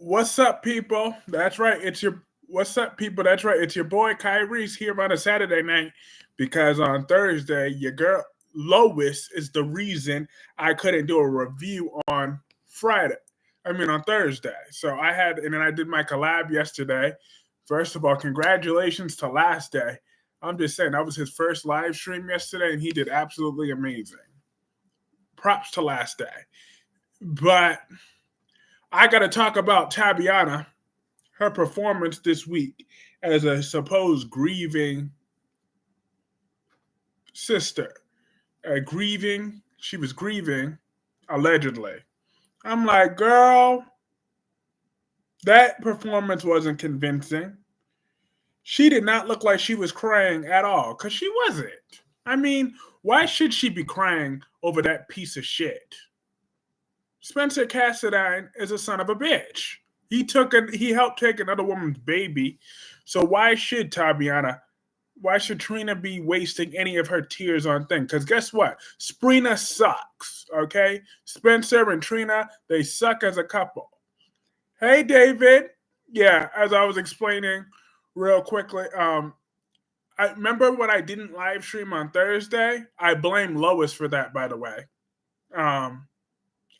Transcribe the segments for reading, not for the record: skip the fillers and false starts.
What's up, people? That's right. What's up, people? That's right. It's your boy Kyrie's here on a Saturday night because on Thursday, your girl Lois is the reason I couldn't do a review on Friday. On Thursday. So and then I did my collab yesterday. First of all, congratulations to Last Day. I'm just saying that was his first live stream yesterday, and he did absolutely amazing. Props to Last Day. But I got to talk about Tabyana, her performance this week as a supposed grieving sister. She was grieving, allegedly. I'm like, girl, that performance wasn't convincing. She did not look like she was crying at all, because she wasn't. Why should she be crying over that piece of shit? Spencer Cassadine is a son of a bitch. He helped take another woman's baby. So why should Trina be wasting any of her tears on things? Because guess what? Sprina sucks, okay? Spencer and Trina, they suck as a couple. Hey, David. Yeah, as I was explaining real quickly, I remember when I didn't live stream on Thursday. I blame Lois for that, by the way.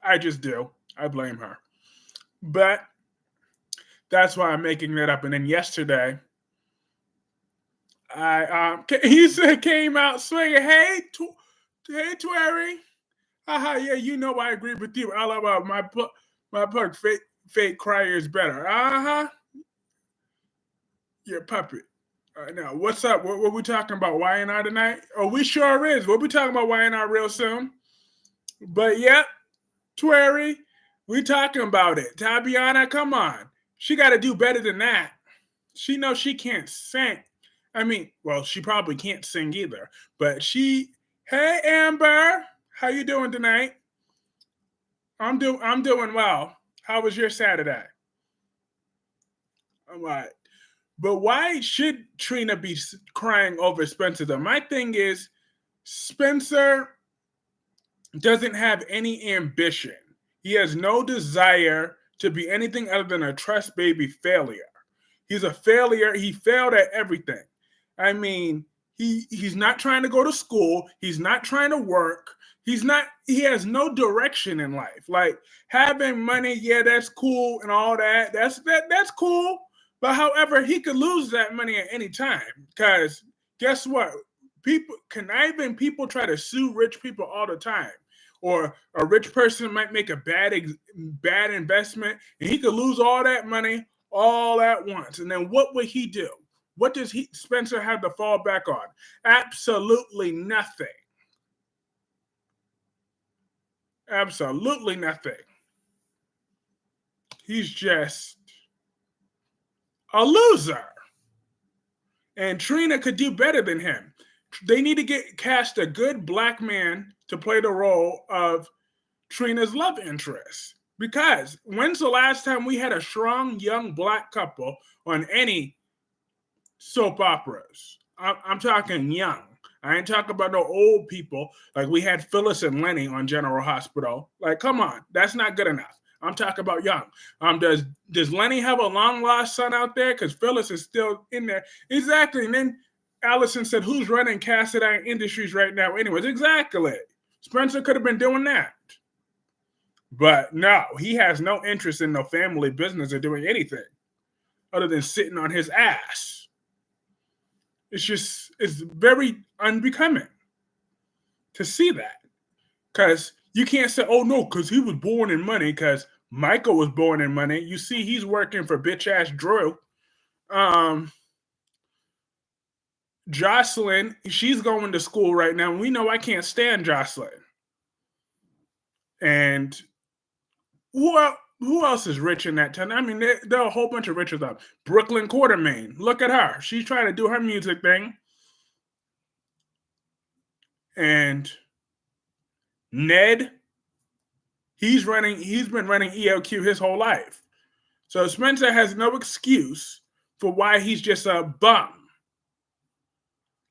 I just do. I blame her. But that's why I'm making that up. And then yesterday, he came out swinging. Hey, Twerry. Yeah, you know I agree with you. All about my plug. Fake crier is better. Your puppet. Now, what's up? What we talking about? Y&R tonight? Oh, we sure is. We'll be talking about Y&R real soon. But yep, Twerry, we talking about it. Tabyana, come on. She got to do better than that. She knows she can't sing. She probably can't sing either. But hey, Amber, how you doing tonight? I'm doing well. How was your Saturday? All right. But why should Trina be crying over Spencer, though? My thing is, Spencer doesn't have any ambition. He has no desire to be anything other than a trust baby failure. He's a failure. He failed at everything. He's not trying to go to school. He's not trying to work. He has no direction in life. Like, having money, yeah, that's cool and all that. That's cool. But however, he could lose that money at any time. Because guess what? People try to sue rich people all the time. Or a rich person might make a bad investment, and he could lose all that money all at once. And then what would he do? What does Spencer have to fall back on? Absolutely nothing. Absolutely nothing. He's just a loser. And Trina could do better than him. They need to cast a good black man to play the role of Trina's love interest. Because when's the last time we had a strong young black couple on any soap operas? I'm talking young. I ain't talking about no old people. Like, we had Phyllis and Lenny on General Hospital. Like, come on, that's not good enough. I'm talking about young. Does Lenny have a long lost son out there? Because Phyllis is still in there. Exactly. And then Allison said, who's running Cassadine Industries right now? Anyways, exactly. Spencer could have been doing that. But no, he has no interest in no family business or doing anything other than sitting on his ass. It's very unbecoming to see that. Because you can't say, oh no, because he was born in money, because Michael was born in money. You see, he's working for bitch-ass Drew. Jocelyn, she's going to school right now. We know I can't stand Jocelyn. And who else is rich in that town? There are a whole bunch of riches up. Brooklyn Quartermain, look at her. She's trying to do her music thing. And Ned, he's been running ELQ his whole life. So Spencer has no excuse for why he's just a bum.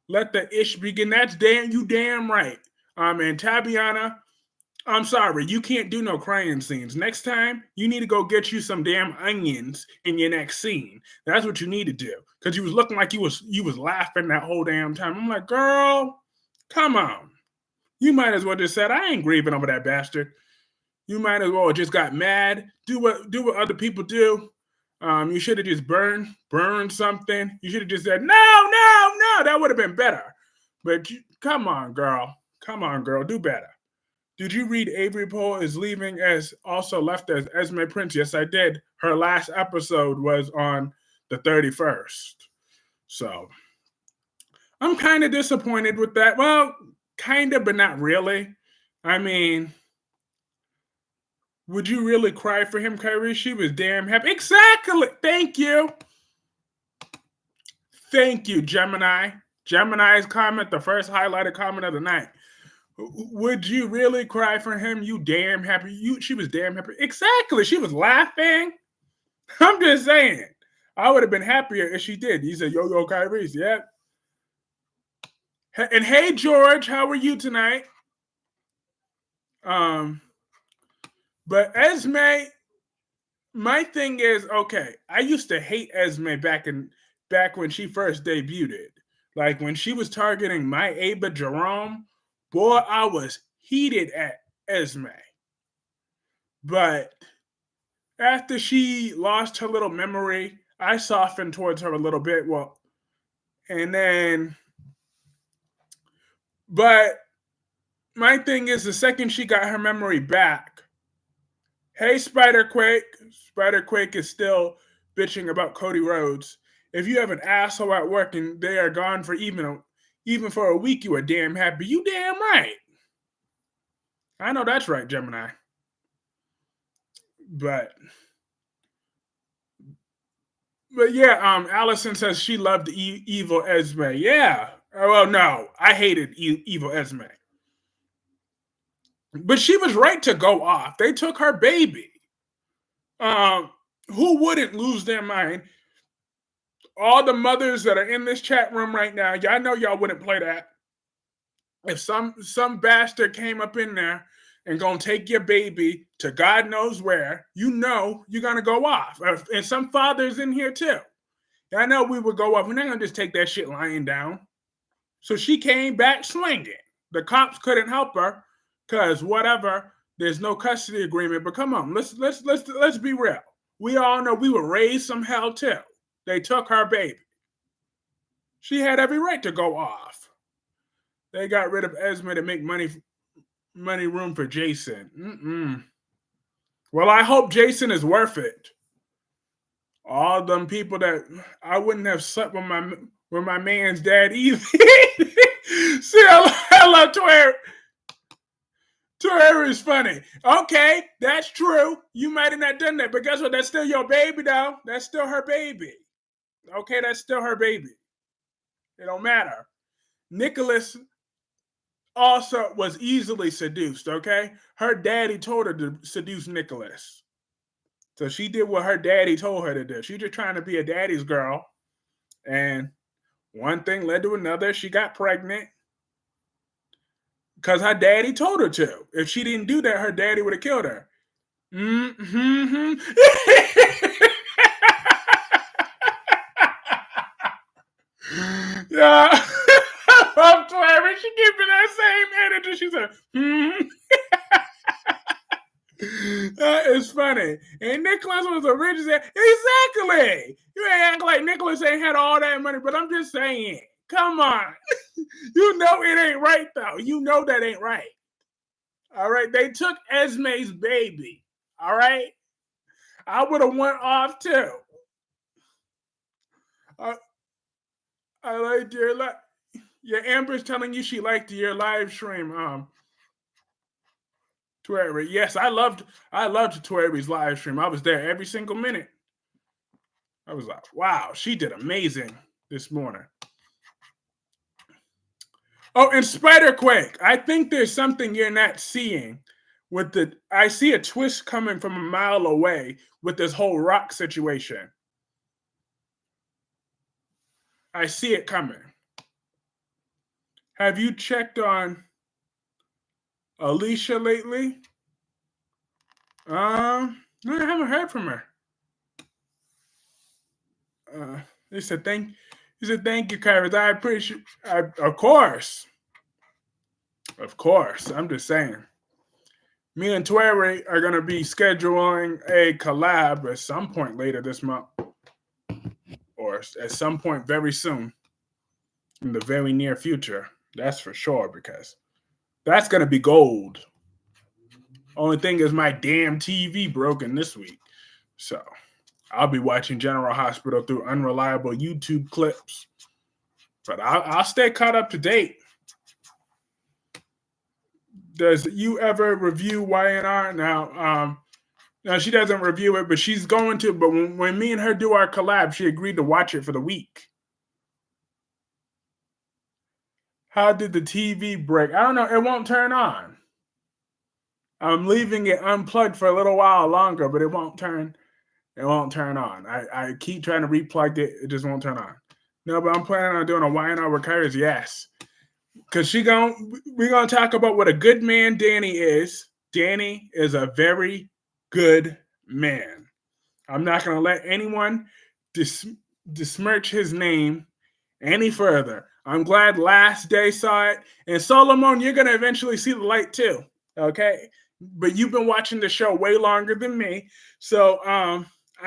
Let the ish begin. That's damn right. And Tabyana, I'm sorry, you can't do no crying scenes. Next time, you need to go get you some damn onions in your next scene. That's what you need to do. Because you was looking like you was laughing that whole damn time. I'm like, girl, come on. You might as well just said, I ain't grieving over that bastard. You might as well just got mad. Do what other people do. You should have just burned something. You should have just said, no, no, no. That would have been better. But come on, girl. Come on, girl. Do better. Did you read Avery Pohl is leaving as also left as Esme Prince? Yes, I did. Her last episode was on the 31st. So I'm kind of disappointed with that. Well, kind of, but not really. I mean, would you really cry for him, Kyrie? She was damn happy. Exactly. Thank you. Thank you, Gemini. Gemini's comment, the first highlighted comment of the night. Would you really cry for him? You damn happy. She was damn happy. Exactly. She was laughing. I'm just saying. I would have been happier if she did. He said, yo, Kyrie. Yeah. And hey, George, how are you tonight? But Esme, my thing is, okay, I used to hate Esme back when she first debuted. Like when she was targeting my Ava Jerome, boy, I was heated at Esme. But after she lost her little memory, I softened towards her a little bit. Well, and then, but my thing is, the second she got her memory back, hey, Spider-Quake is still bitching about Cody Rhodes. If you have an asshole at work and they are gone for even for a week, you are damn happy. You damn right. I know that's right, Gemini. But yeah, Allison says she loved evil Esme. Yeah. Well, no, I hated evil Esme. But she was right to go off. They took her baby. Who wouldn't lose their mind? All the mothers that are in this chat room right now, y'all know y'all wouldn't play that. If some bastard came up in there and gonna take your baby to God knows where, you know you're gonna go off. And some fathers in here too. I know we would go off. We're not gonna just take that shit lying down. So she came back swinging. The cops couldn't help her because whatever. There's no custody agreement. But come on, let's be real. We all know we were raised some hell too. They took her baby. She had every right to go off. They got rid of Esme to make money room for Jason. Well, I hope Jason is worth it. All them people that I wouldn't have slept with my man's dad either. See, I love Twitter. Twitter is funny. Okay, that's true. You might have not done that, but guess what? That's still your baby, though. That's still her baby. Okay, that's still her baby. It don't matter. Nicholas also was easily seduced, okay? Her daddy told her to seduce Nicholas. So she did what her daddy told her to do. She just trying to be a daddy's girl. And one thing led to another. She got pregnant because her daddy told her to. If she didn't do that, her daddy would have killed her. Mm-hmm. Yeah. I'm sorry. She keeping that same energy. She said, That is funny. And Nicholas was a rich. Exactly. You ain't act like Nicholas ain't had all that money, but I'm just saying. Come on. You know it ain't right, though. You know that ain't right. All right. They took Esme's baby. All right. I would have went off too. I liked your live. Yeah, Amber's telling you she liked your live stream. Twitter. Yes, I loved Twitter's live stream. I was there every single minute. I was like, wow, she did amazing this morning. Oh, and Spider-Quake. I think there's something you're not seeing I see a twist coming from a mile away with this whole rock situation. I see it coming. Have you checked on Alicia lately? No, I haven't heard from her. He said thank you, Kyrus. I appreciate. Of course. I'm just saying. Me and Twerry are gonna be scheduling a collab at some point later this month, or at some point very soon, in the very near future. That's for sure, because that's gonna be gold. Only thing is my damn TV broken this week, so I'll be watching General Hospital through unreliable YouTube clips. But I'll stay caught up to date. Does you ever review Y&R? Now she doesn't review it, but she's going to. But when me and her do our collab, she agreed to watch it for the week. How did the TV break? I don't know. It won't turn on. I'm leaving it unplugged for a little while longer, but it won't turn. It won't turn on. I keep trying to replug it. It just won't turn on. No, but I'm planning on doing a Y&R with Kyrus, yes. Because we're going to talk about what a good man Danny is. Danny is a very good man. I'm not going to let anyone besmirch his name any further. I'm glad Last Day saw it. And Solomon, you're going to eventually see the light too. Okay? But you've been watching the show way longer than me. So I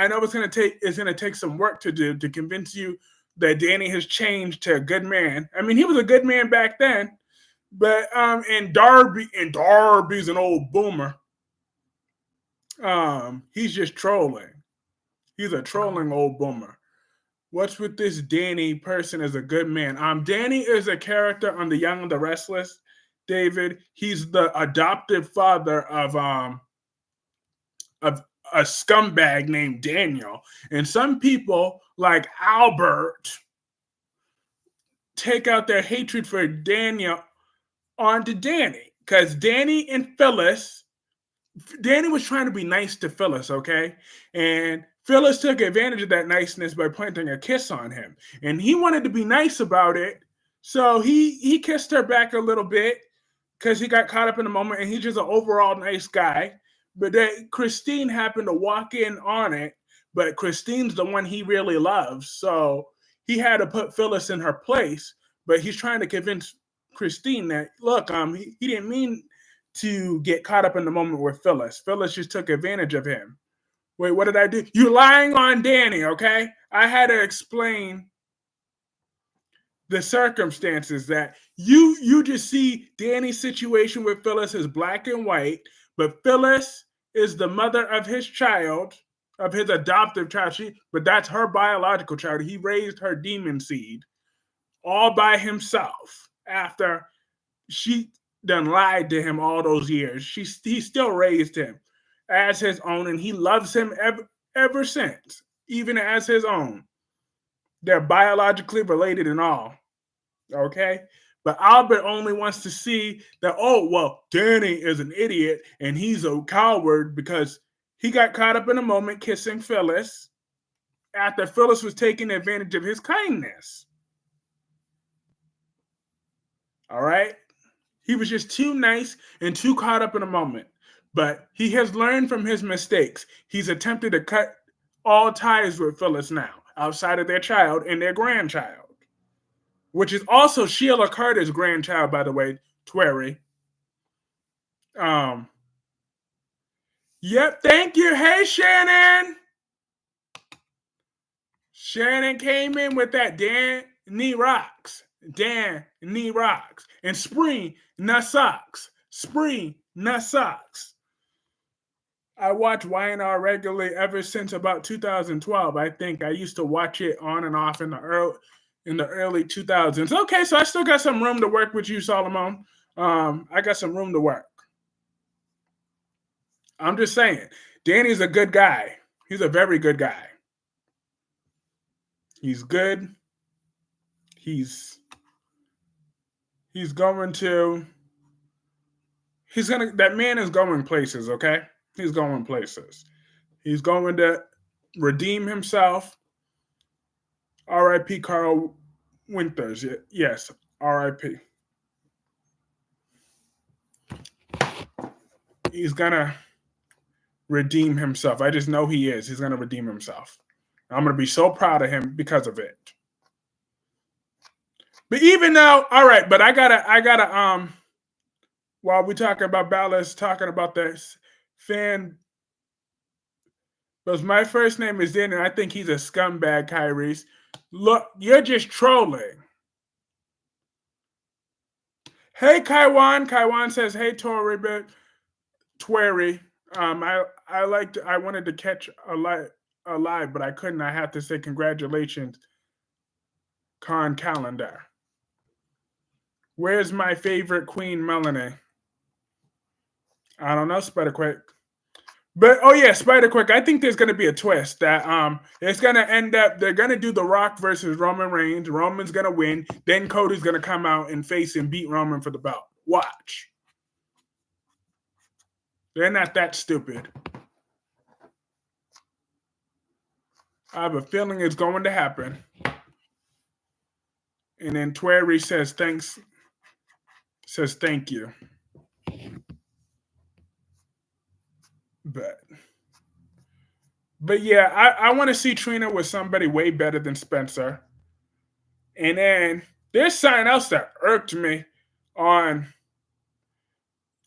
know it's going to take some work to do to convince you that Danny has changed to a good man. I mean, he was a good man back then, but and Darby's an old boomer. He's just trolling. He's a trolling old boomer. What's with this Danny person is a good man? Danny is a character on the Young and The Restless. David, he's the adoptive father of a scumbag named Daniel. And some people, like Albert, take out their hatred for Daniel onto Danny. Because Danny was trying to be nice to Phyllis, okay? And Phyllis took advantage of that niceness by planting a kiss on him. And he wanted to be nice about it. So he kissed her back a little bit because he got caught up in the moment, and he's just an overall nice guy. But then Christine happened to walk in on it, but Christine's the one he really loves. So he had to put Phyllis in her place, but he's trying to convince Christine that, look, he didn't mean to get caught up in the moment with Phyllis. Phyllis just took advantage of him. Wait, what did I do? You're lying on Danny, okay? I had to explain the circumstances that you just see Danny's situation with Phyllis as black and white, but Phyllis is the mother of his child, of his adoptive child. But that's her biological child. He raised her demon seed all by himself after she done lied to him all those years. He still raised him as his own, and he loves him ever since, even as his own. They're biologically related and all. Okay? But Albert only wants to see that, oh, well, Danny is an idiot and he's a coward because he got caught up in a moment kissing Phyllis after Phyllis was taking advantage of his kindness. All right? He was just too nice and too caught up in a moment. But he has learned from his mistakes. He's attempted to cut all ties with Phyllis now, outside of their child and their grandchild, which is also Sheila Carter's grandchild, by the way, Twerry. Yep, thank you. Hey, Shannon. Shannon came in with that Danny Rocks. Danny Rocks. And Sprina Sucks. Sprina Sucks. I watch Y&R regularly ever since about 2012. I think I used to watch it on and off in the early 2000s. Okay, so I still got some room to work with you, Solomon. I got some room to work. I'm just saying, Danny's a good guy. He's a very good guy. He's good. That man is going places, okay? He's going places. He's going to redeem himself. R.I.P. Carl Winters. Yes, R.I.P. he's gonna redeem himself. I just know he is. He's gonna redeem himself. I'm gonna be so proud of him because of it. But even though, all right, but I gotta while we talking about ballots, talking about this fan, because my first name is Dan, and I think he's a scumbag, Kyrie's. Look, you're just trolling. Hey, Kaiwan. Kaiwan says, hey, Tori, but Twerry. I wanted to catch a live, but I couldn't. I have to say congratulations, Con Calendar. Where's my favorite queen, Melanie? I don't know, Spider-Quick. But, oh yeah, Spider-Quick, I think there's going to be a twist that it's going to end up, they're going to do The Rock versus Roman Reigns. Roman's going to win. Then Cody's going to come out and face and beat Roman for the belt. Watch. They're not that stupid. I have a feeling it's going to happen. And then Twerry says thanks. Says thank you. But yeah, I want to see Trina with somebody way better than Spencer. And then there's something else that irked me on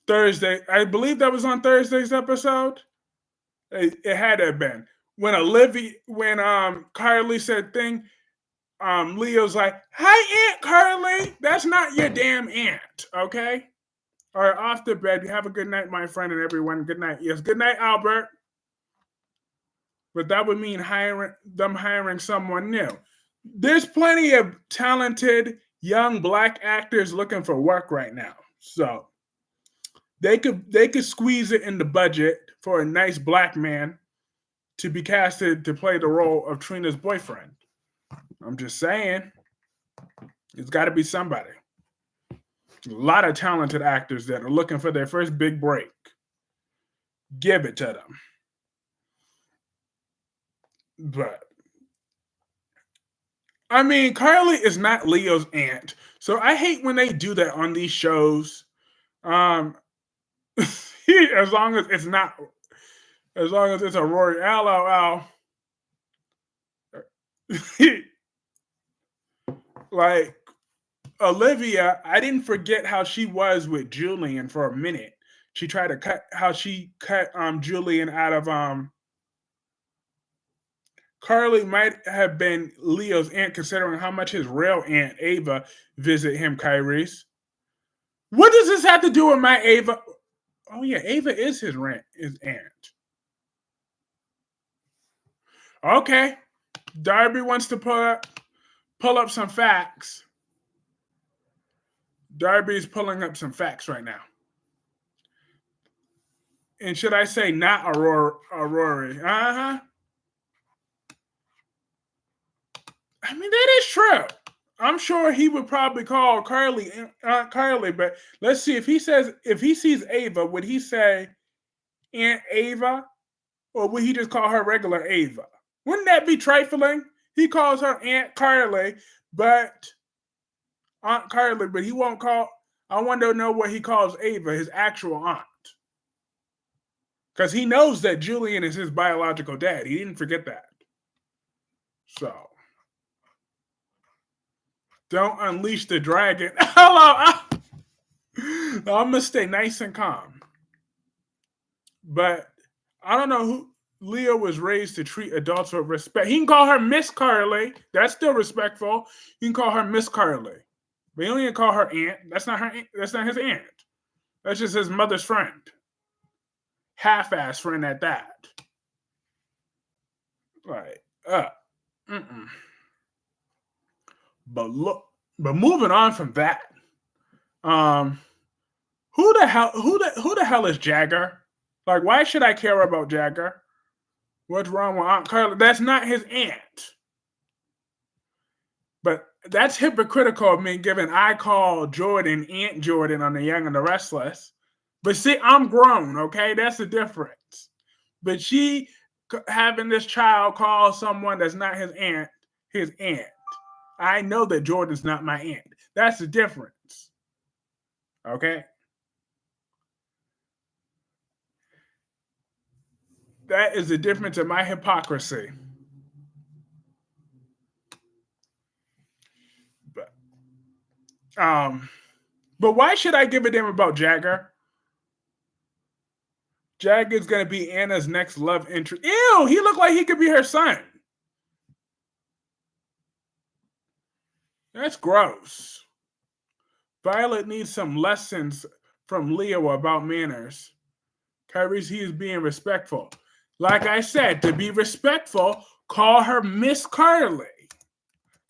Thursday. I believe that was on Thursday's episode. It had to have been. When Carly said thing, Leo's like, hi, Aunt Carly. That's not your damn aunt, okay? All right, off to bed. Have a good night, my friend, and everyone. Good night. Yes, good night, Albert. But that would mean hiring someone new. There's plenty of talented young black actors looking for work right now. So they could squeeze it in the budget for a nice black man to be casted to play the role of Trina's boyfriend. I'm just saying, it's got to be somebody. A lot of talented actors that are looking for their first big break. Give it to them. But I mean, Carly is not Leo's aunt, so I hate when they do that on these shows. As long as it's a Rory LOL. Like Olivia, I didn't forget how she was with Julian for a minute. She tried to cut Julian out of Carly might have been Leo's aunt, considering how much his real aunt Ava visit him, Kyrie's. What does this have to do with my Ava? Oh yeah, Ava is his aunt. Okay. Darby wants to pull up some facts. Darby's pulling up some facts right now. And should I say not Rory? Uh-huh. I mean, that is true. I'm sure he would probably call Carly Aunt Carly, but let's see if he sees Ava, would he say Aunt Ava, or would he just call her regular Ava? Wouldn't that be trifling? He calls her Aunt Carly, but Aunt Carly, but he won't call. I want to know what he calls Ava, his actual aunt, because he knows that Julian is his biological dad. He didn't forget that. So. Don't unleash the dragon. Hello. I'm going to stay nice and calm. But I don't know who Leo was raised to treat adults with respect. He can call her Miss Carly. That's still respectful. He can call her Miss Carly. But he don't even call her aunt. That's not his aunt. That's just his mother's friend. Half-ass friend at that. Like, But moving on from that, who the hell is Jagger? Like, why should I care about Jagger? What's wrong with Aunt Carly? That's not his aunt. But that's hypocritical of me, given I call Jordan Aunt Jordan on the Young and the Restless. But see, I'm grown, okay? That's the difference. But she having this child call someone that's not his aunt, his aunt. I know that Jordan's not my aunt. That's the difference. Okay? That is the difference in my hypocrisy. But why should I give a damn about Jagger? Jagger's gonna be Anna's next love interest. Ew, he looked like he could be her son. That's gross. Violet needs some lessons from Leo about manners. Kyrie's, he is being respectful. Like I said, to be respectful, call her Miss Carly.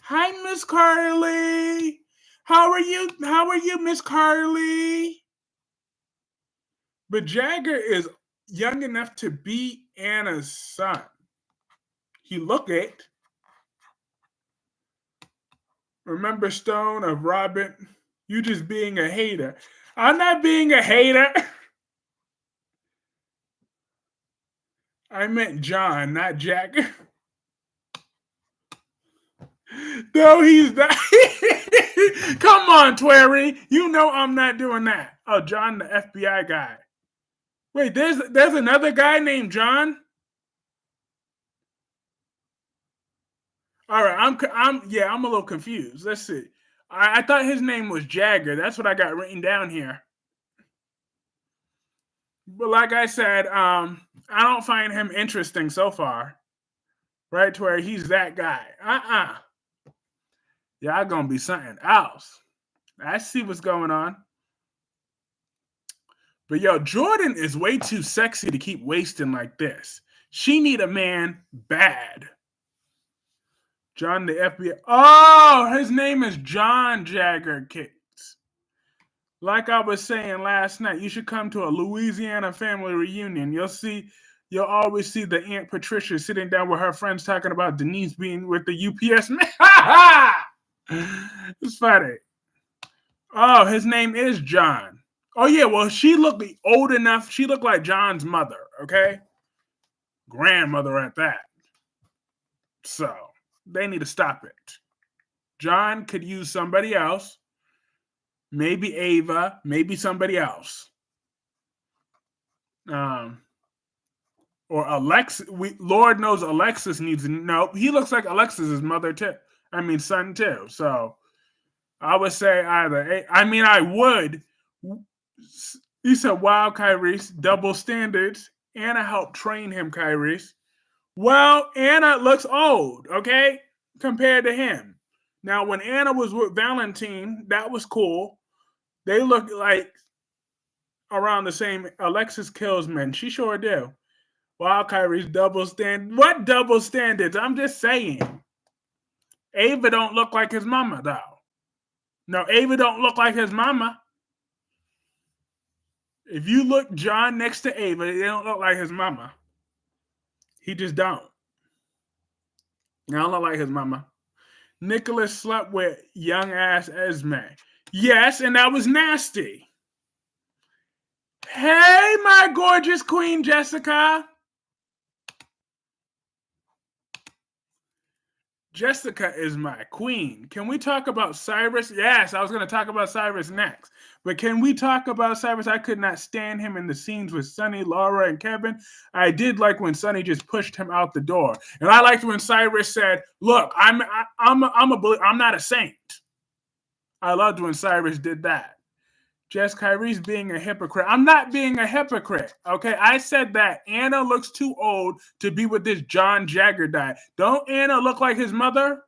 Hi, Miss Carly. How are you? How are you, Miss Carly? But Jagger is young enough to be Anna's son. He look it. Remember Stone of Robin? You just being a hater. I'm not being a hater. I meant John, not Jagger. No, he's not. Come on, Twerry. You know I'm not doing that. Oh, John, the FBI guy. Wait, there's another guy named John. All right, I'm a little confused. Let's see. I thought his name was Jagger. That's what I got written down here. But like I said, I don't find him interesting so far. Right, to where he's that guy. Y'all gonna be something else. I see what's going on. But yo, Jordan is way too sexy to keep wasting like this. She need a man bad. John the FBI. Oh, his name is John Jagger, kids. Like I was saying last night, you should come to a Louisiana family reunion. You'll always see the Aunt Patricia sitting down with her friends talking about Denise being with the UPS man. It's funny. Oh, his name is John. Oh, yeah, well, she looked old enough. She looked like John's mother, okay? Grandmother at that. So, they need to stop it. John could use somebody else. Maybe Ava. Maybe somebody else. Or Alexis. Lord knows Alexis needs to know. He looks like Alexis's mother, too. Son, too. So, I would say either. I would. He said, wow, Kyrie's, double standards. Anna helped train him, Kyrie's. Well, Anna looks old, okay, compared to him. Now, when Anna was with Valentine, that was cool. They look like around the same. Alexis kills men. She sure do. Wow, Kyrie's double standard. What double standards? I'm just saying. Ava don't look like his mama, though. No, Ava don't look like his mama. If you look John next to Ava, they don't look like his mama. He just don't. They don't look like his mama. Nicholas slept with young ass Esme. Yes, and that was nasty. Hey, my gorgeous queen, Jessica. Jessica is my queen. Can we talk about Cyrus? Yes, I was going to talk about Cyrus next. But can we talk about Cyrus? I could not stand him in the scenes with Sonny, Laura, and Kevin. I did like when Sonny just pushed him out the door. And I liked when Cyrus said, look, I'm not a saint. I loved when Cyrus did that. Jess, Kyrie's being a hypocrite. I'm not being a hypocrite, okay? I said that Anna looks too old to be with this John Jagger guy. Don't Anna look like his mother?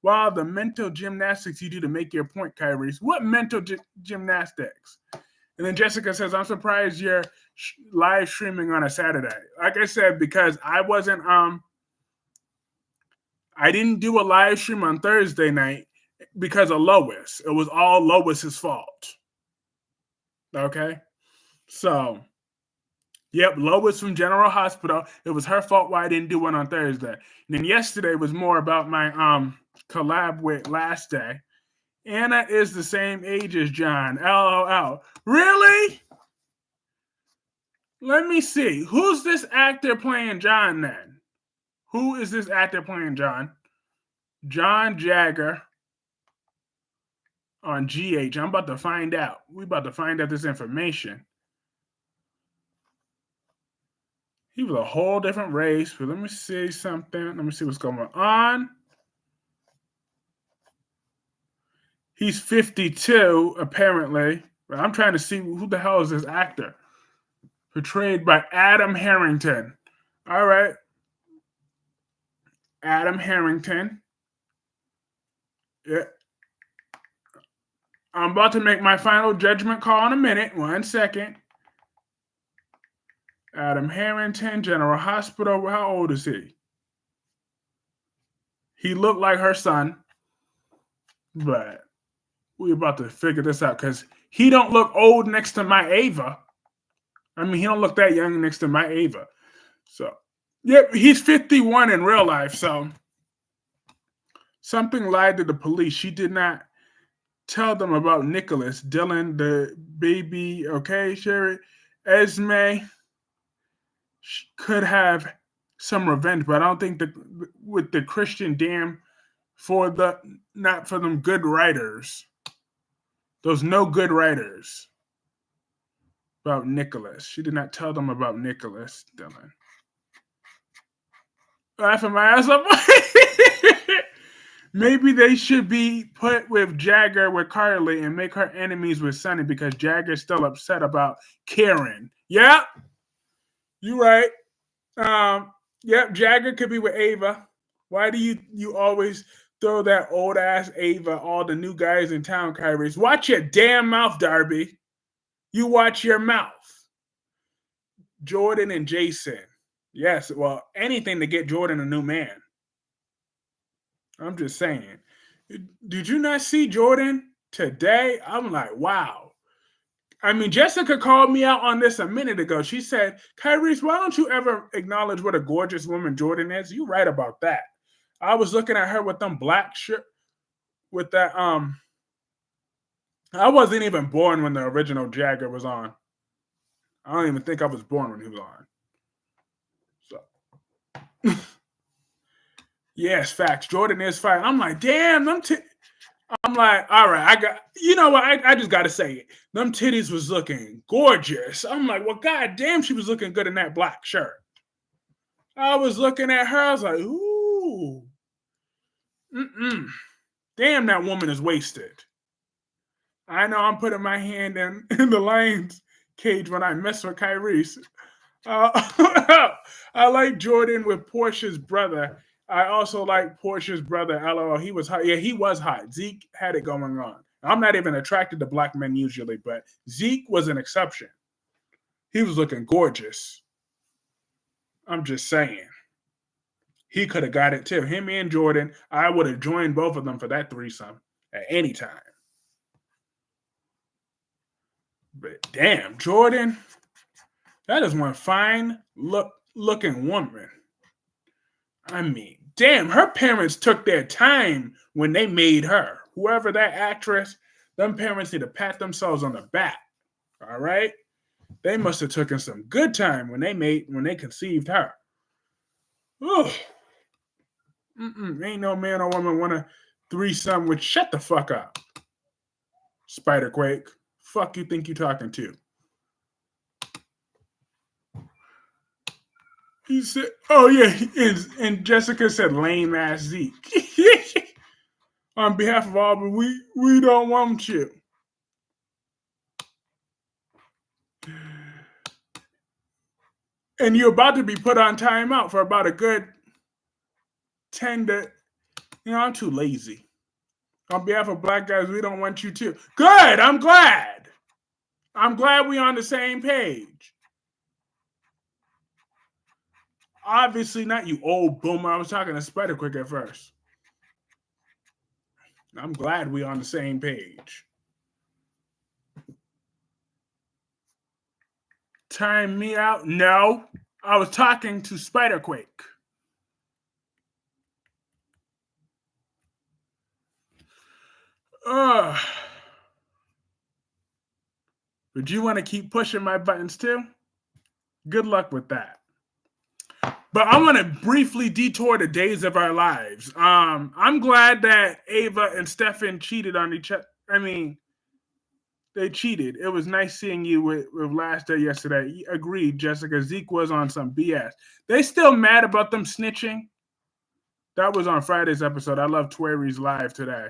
Wow, the mental gymnastics you do to make your point, Kyrie. What mental gymnastics? And then Jessica says, I'm surprised you're live streaming on a Saturday. Like I said, because I didn't do a live stream on Thursday night because of Lois. It was all Lois's fault. Okay? So, yep, Lois from General Hospital. It was her fault why I didn't do one on Thursday. And then yesterday was more about my collab with Last Day. Anna is the same age as John. LOL. Really? Let me see. Who's this actor playing John then? Who is this actor playing John? John Jagger on GH. I'm about to find out. We're about to find out this information. He was a whole different race. But let me see something. Let me see what's going on. He's 52, apparently. But I'm trying to see who the hell is this actor. Portrayed by Adam Harrington. All right. Adam Harrington. Yeah. I'm about to make my final judgment call in a minute. 1 second. Adam Harrington, General Hospital. How old is he? He looked like her son. But we're about to figure this out because he don't look old next to my Ava. I mean, he don't look that young next to my Ava. So, yep, he's 51 in real life. So, something lied to the police. She did not tell them about Nicholas, Dylan, the baby. Okay, Sherry, Esme could have some revenge, but I don't think that with the Christian damn not for them good writers. Those no good writers about Nicholas. She did not tell them about Nicholas, Dylan. Laughing my ass up. Maybe they should be put with Jagger with Carly and make her enemies with Sonny because Jagger's still upset about Karen. Yep. You right. Yep, Jagger could be with Ava. Why do you always throw that old ass Ava, all the new guys in town, Kyrie? Watch your damn mouth, Darby. You watch your mouth. Jordan and Jason. Yes, well, anything to get Jordan a new man. I'm just saying. Did you not see Jordan today? I'm like, wow. I mean, Jessica called me out on this a minute ago. She said, Kyrie, why don't you ever acknowledge what a gorgeous woman Jordan is? You right about that. I was looking at her with them black shirt, with that, I wasn't even born when the original Jagger was on. I don't even think I was born when he was on. So, yes, facts. Jordan is fine. I'm like, damn, I'm like, all right, you know what? I just got to say it. Them titties was looking gorgeous. I'm like, well, god damn, she was looking good in that black shirt. I was looking at her. I was like, ooh. Damn, that woman is wasted. I know I'm putting my hand in the lion's cage when I mess with Kyrie. I like Jordan with Portia's brother. I also like Portia's brother, LOL. He was hot. Yeah, he was hot. Zeke had it going on. I'm not even attracted to black men usually, but Zeke was an exception. He was looking gorgeous. I'm just saying. He could have got it too. Him and Jordan, I would have joined both of them for that threesome at any time. But damn, Jordan, that is one fine looking woman. I mean, damn, her parents took their time when they made her. Whoever that actress, them parents need to pat themselves on the back. All right? They must have taken some good time when they conceived her. Ugh. Ain't no man or woman want a threesome with shut the fuck up. Spiderquake. Fuck you think you talking to? He said, oh yeah, and Jessica said lame ass Zeke. On behalf of Auburn, we don't want you. And you're about to be put on timeout for about a good 10 to, I'm too lazy. On behalf of black guys, we don't want you to. Good, I'm glad. I'm glad we're on the same page. Obviously not, you old boomer. I was talking to Spiderquick at first. I'm glad we're on the same page. Time me out? No. I was talking to Spiderquake. But you want to keep pushing my buttons too? Good luck with that. But I want to briefly detour the days of our lives. I'm glad that Ava and Stefan cheated on each other. I mean, They cheated. It was nice seeing you with Last Day yesterday. Agreed, Jessica. Zeke was on some BS. They still mad about them snitching? That was on Friday's episode. I love Twerry's live today.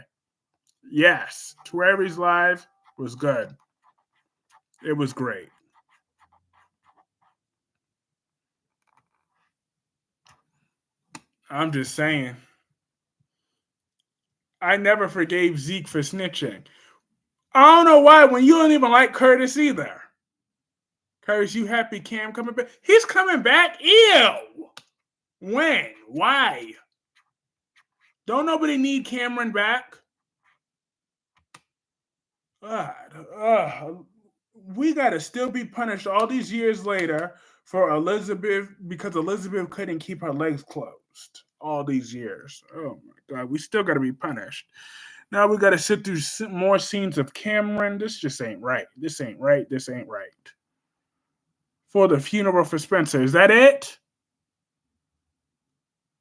Yes, Twerry's live was good. It was great. I'm just saying. I never forgave Zeke for snitching. I don't know why when you don't even like Curtis either. Curtis, you happy Cam coming back? He's coming back? Ew. When? Why? Don't nobody need Cameron back? God. We got to still be punished all these years later for Elizabeth because Elizabeth couldn't keep her legs closed all these years. Oh my God. We still got to be punished. Now we got to sit through more scenes of Cameron. This just ain't right. This ain't right. This ain't right. For the funeral for Spencer. Is that it?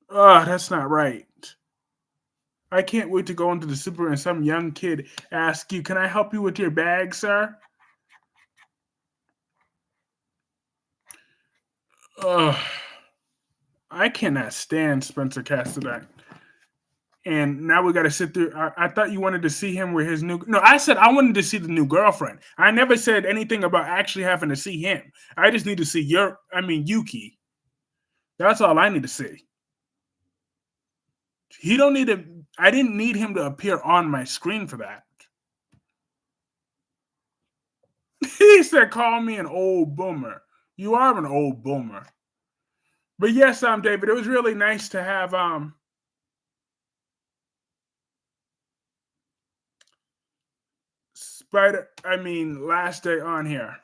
Oh, that's not right. I can't wait to go into the super and some young kid ask you, can I help you with your bag, sir? I cannot stand Spencer Cassadine. And now we got to sit through. I thought you wanted to see him with his new. No, I said I wanted to see the new girlfriend. I never said anything about actually having to see him. I just need to see Yuki. That's all I need to see. He don't need to. I didn't need him to appear on my screen for that. He said, "Call me an old boomer." You are an old boomer. But yes, David. It was really nice to have Last Day on here.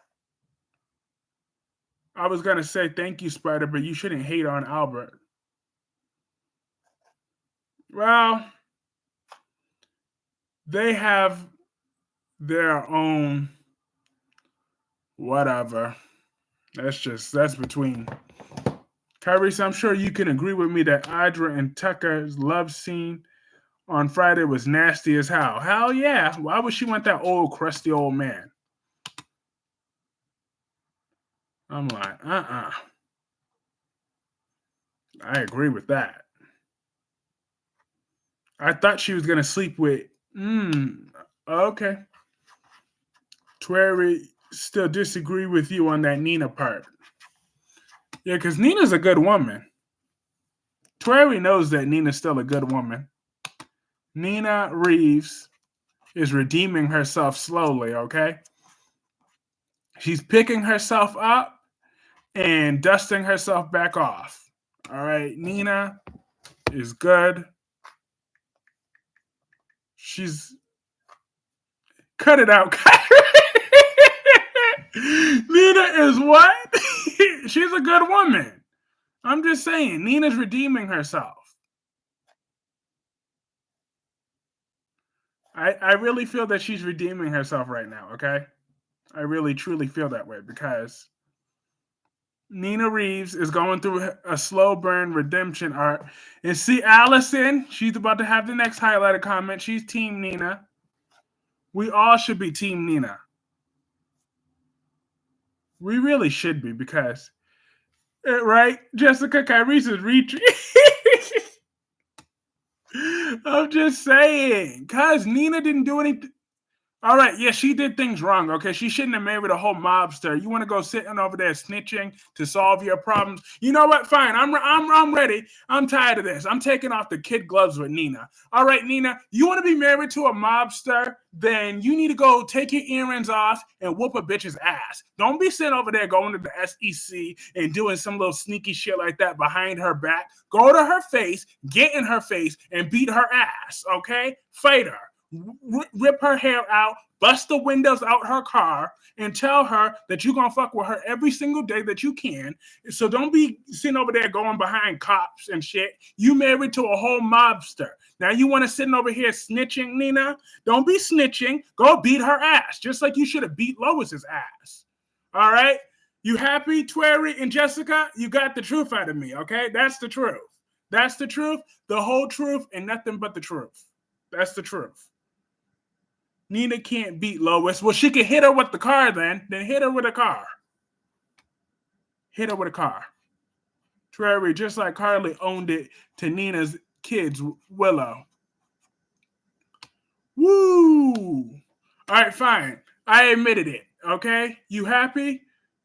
I was gonna say thank you, Spider, but you shouldn't hate on Albert. Well, they have their own whatever. That's between Tyrese. I'm sure you can agree with me that Audra and Tucker's love scene on Friday was nasty as hell. Hell yeah. Why would she want that old, crusty old man? I'm like, I agree with that. I thought she was going to sleep with, okay. Twerry still disagree with you on that Nina part. Yeah, because Nina's a good woman. Twerry knows that Nina's still a good woman. Nina Reeves is redeeming herself slowly, okay? She's picking herself up and dusting herself back off. All right, Nina is good. She's cut it out. Nina is what? She's a good woman. I'm just saying, Nina's redeeming herself. I really feel that she's redeeming herself right now, okay? I really, truly feel that way because Nina Reeves is going through a slow burn redemption arc. And see, Allison, she's about to have the next highlighted comment. She's Team Nina. We all should be Team Nina. We really should be because, right? Jessica Kyrie's is reaching. I'm just saying, because Nina didn't do anything. All right, yeah, she did things wrong, okay? She shouldn't have married a whole mobster. You want to go sitting over there snitching to solve your problems? You know what? Fine, I'm ready. I'm tired of this. I'm taking off the kid gloves with Nina. All right, Nina, you want to be married to a mobster? Then you need to go take your earrings off and whoop a bitch's ass. Don't be sitting over there going to the SEC and doing some little sneaky shit like that behind her back. Go to her face, get in her face, and beat her ass, okay? Fight her. Rip her hair out, bust the windows out her car, and tell her that you're going to fuck with her every single day that you can. So don't be sitting over there going behind cops and shit. You married to a whole mobster. Now you want to sitting over here snitching, Nina? Don't be snitching. Go beat her ass, just like you should have beat Lois's ass. All right? You happy, Twerry and Jessica? You got the truth out of me, okay? That's the truth. That's the truth, the whole truth, and nothing but the truth. That's the truth. Nina can't beat Lois. Well, she can hit her with the car then. Then hit her with a car. Hit her with a car. Terry, just like Carly owned it to Nina's kids, Willow. Woo! All right, fine. I admitted it, okay? You happy?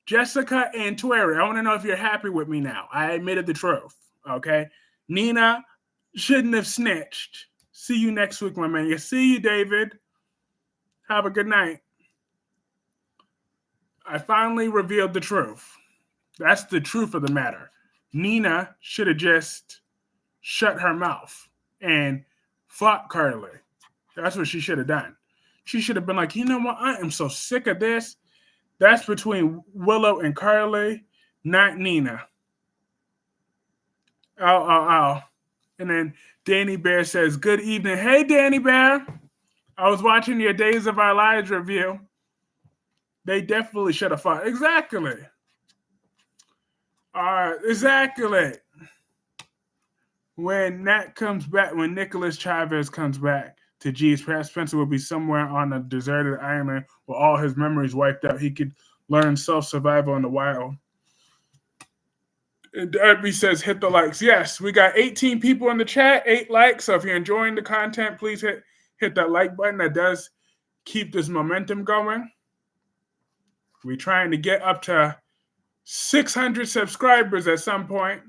Jessica and Twerry, I want to know if you're happy with me now. I admitted the truth, okay? Nina shouldn't have snitched. See you next week, my man. You see you, David. Have a good night. I finally revealed the truth. That's the truth of the matter. Nina should have just shut her mouth and fought Carly. That's what she should have done. She should have been like, you know what? I am so sick of this. That's between Willow and Carly, not Nina. Oh. And then Danny Bear says, good evening. Hey, Danny Bear. I was watching your Days of Our Lives review. They definitely should have fought. Exactly. Exactly. When Nat comes back, when Nicholas Chavez comes back to G's, perhaps Spencer will be somewhere on a deserted island with all his memories wiped out. He could learn self-survival in the wild. And Darby says, hit the likes. Yes, we got 18 people in the chat, 8 likes. So if you're enjoying the content, please hit that like button. That does keep this momentum going. We're trying to get up to 600 subscribers at some point.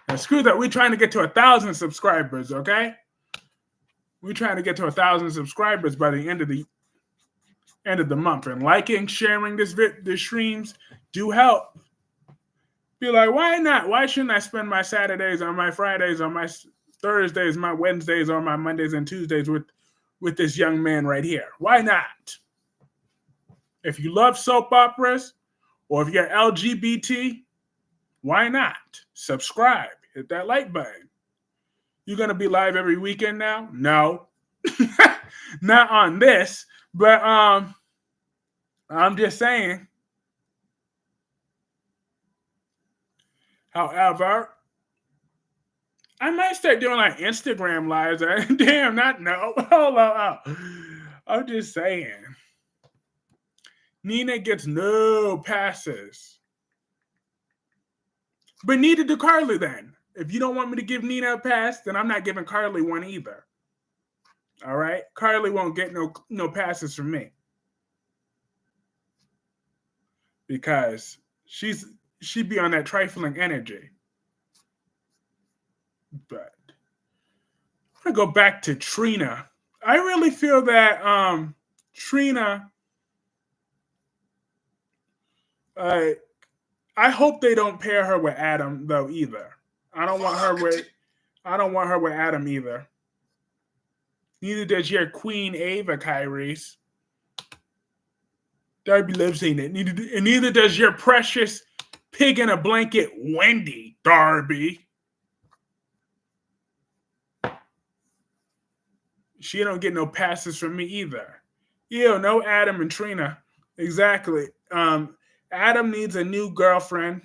And screw that. We're trying to get to 1,000 subscribers, okay? We're trying to get to 1,000 subscribers by the end of the month. And liking, sharing this streams do help. Be like, why not? Why shouldn't I spend my Saturdays or my Fridays or my Thursdays, my Wednesdays or my Mondays and Tuesdays with this young man right here? Why not? If you love soap operas or if you're LGBT, why not? Subscribe. Hit that like button. You're going to be live every weekend now? No. Not on this. But I'm just saying. However, I might start doing like Instagram lives. Damn, not no. Hold on. I'm just saying. Nina gets no passes. But neither do Carly then. If you don't want me to give Nina a pass, then I'm not giving Carly one either. All right? Carly won't get no passes from me. Because she'd be on that trifling energy. But I'm going to go back to Trina. I really feel that Trina, I hope they don't pair her with Adam though either. I don't want her with Adam either. Neither does your Queen Ava, Kyrie's. Darby lives in it. Neither does your precious pig in a blanket, Wendy, Darby. She don't get no passes from me either. Ew, no Adam and Trina. Exactly. Adam needs a new girlfriend.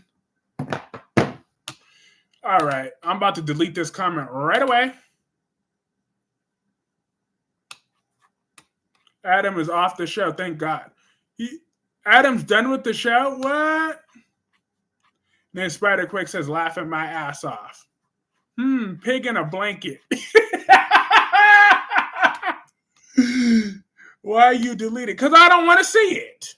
All right. I'm about to delete this comment right away. Adam is off the show. Thank God. Adam's done with the show? What? Then Spider Quick says, laughing my ass off. Pig in a blanket. Why you delete it? Because I don't want to see it.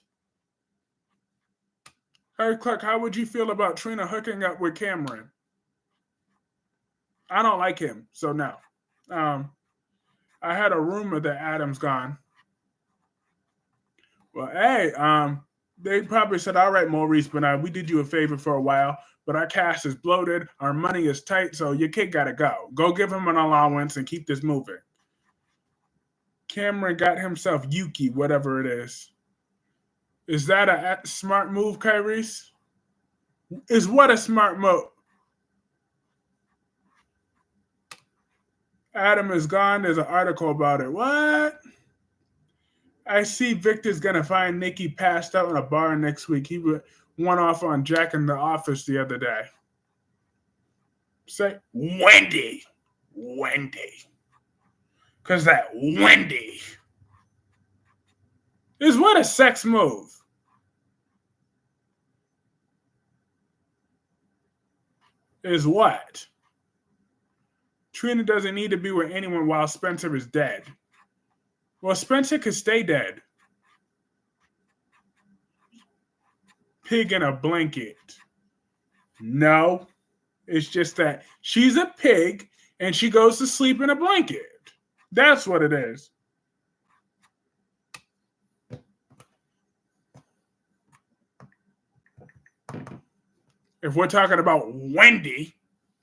Hey, Clark, how would you feel about Trina hooking up with Cameron? I don't like him, so no. I had a rumor that Adam's gone. Well, hey, they probably said, all right, Maurice, but we did you a favor for a while, but our cash is bloated, our money is tight, so your kid got to go. Go give him an allowance and keep this moving. Cameron got himself Yuki, whatever it is. Is that a smart move, Kyrie's? Is what a smart move? Adam is gone. There's an article about it. What? I see Victor's going to find Nikki passed out in a bar next week. He went off on Jack in the Office the other day. Say, Wendy. Because that Wendy. Is what a sex move. Is what? Trina doesn't need to be with anyone while Spencer is dead. Well, Spencer could stay dead. Pig in a blanket. No, it's just that she's a pig and she goes to sleep in a blanket. That's what it is. If we're talking about Wendy,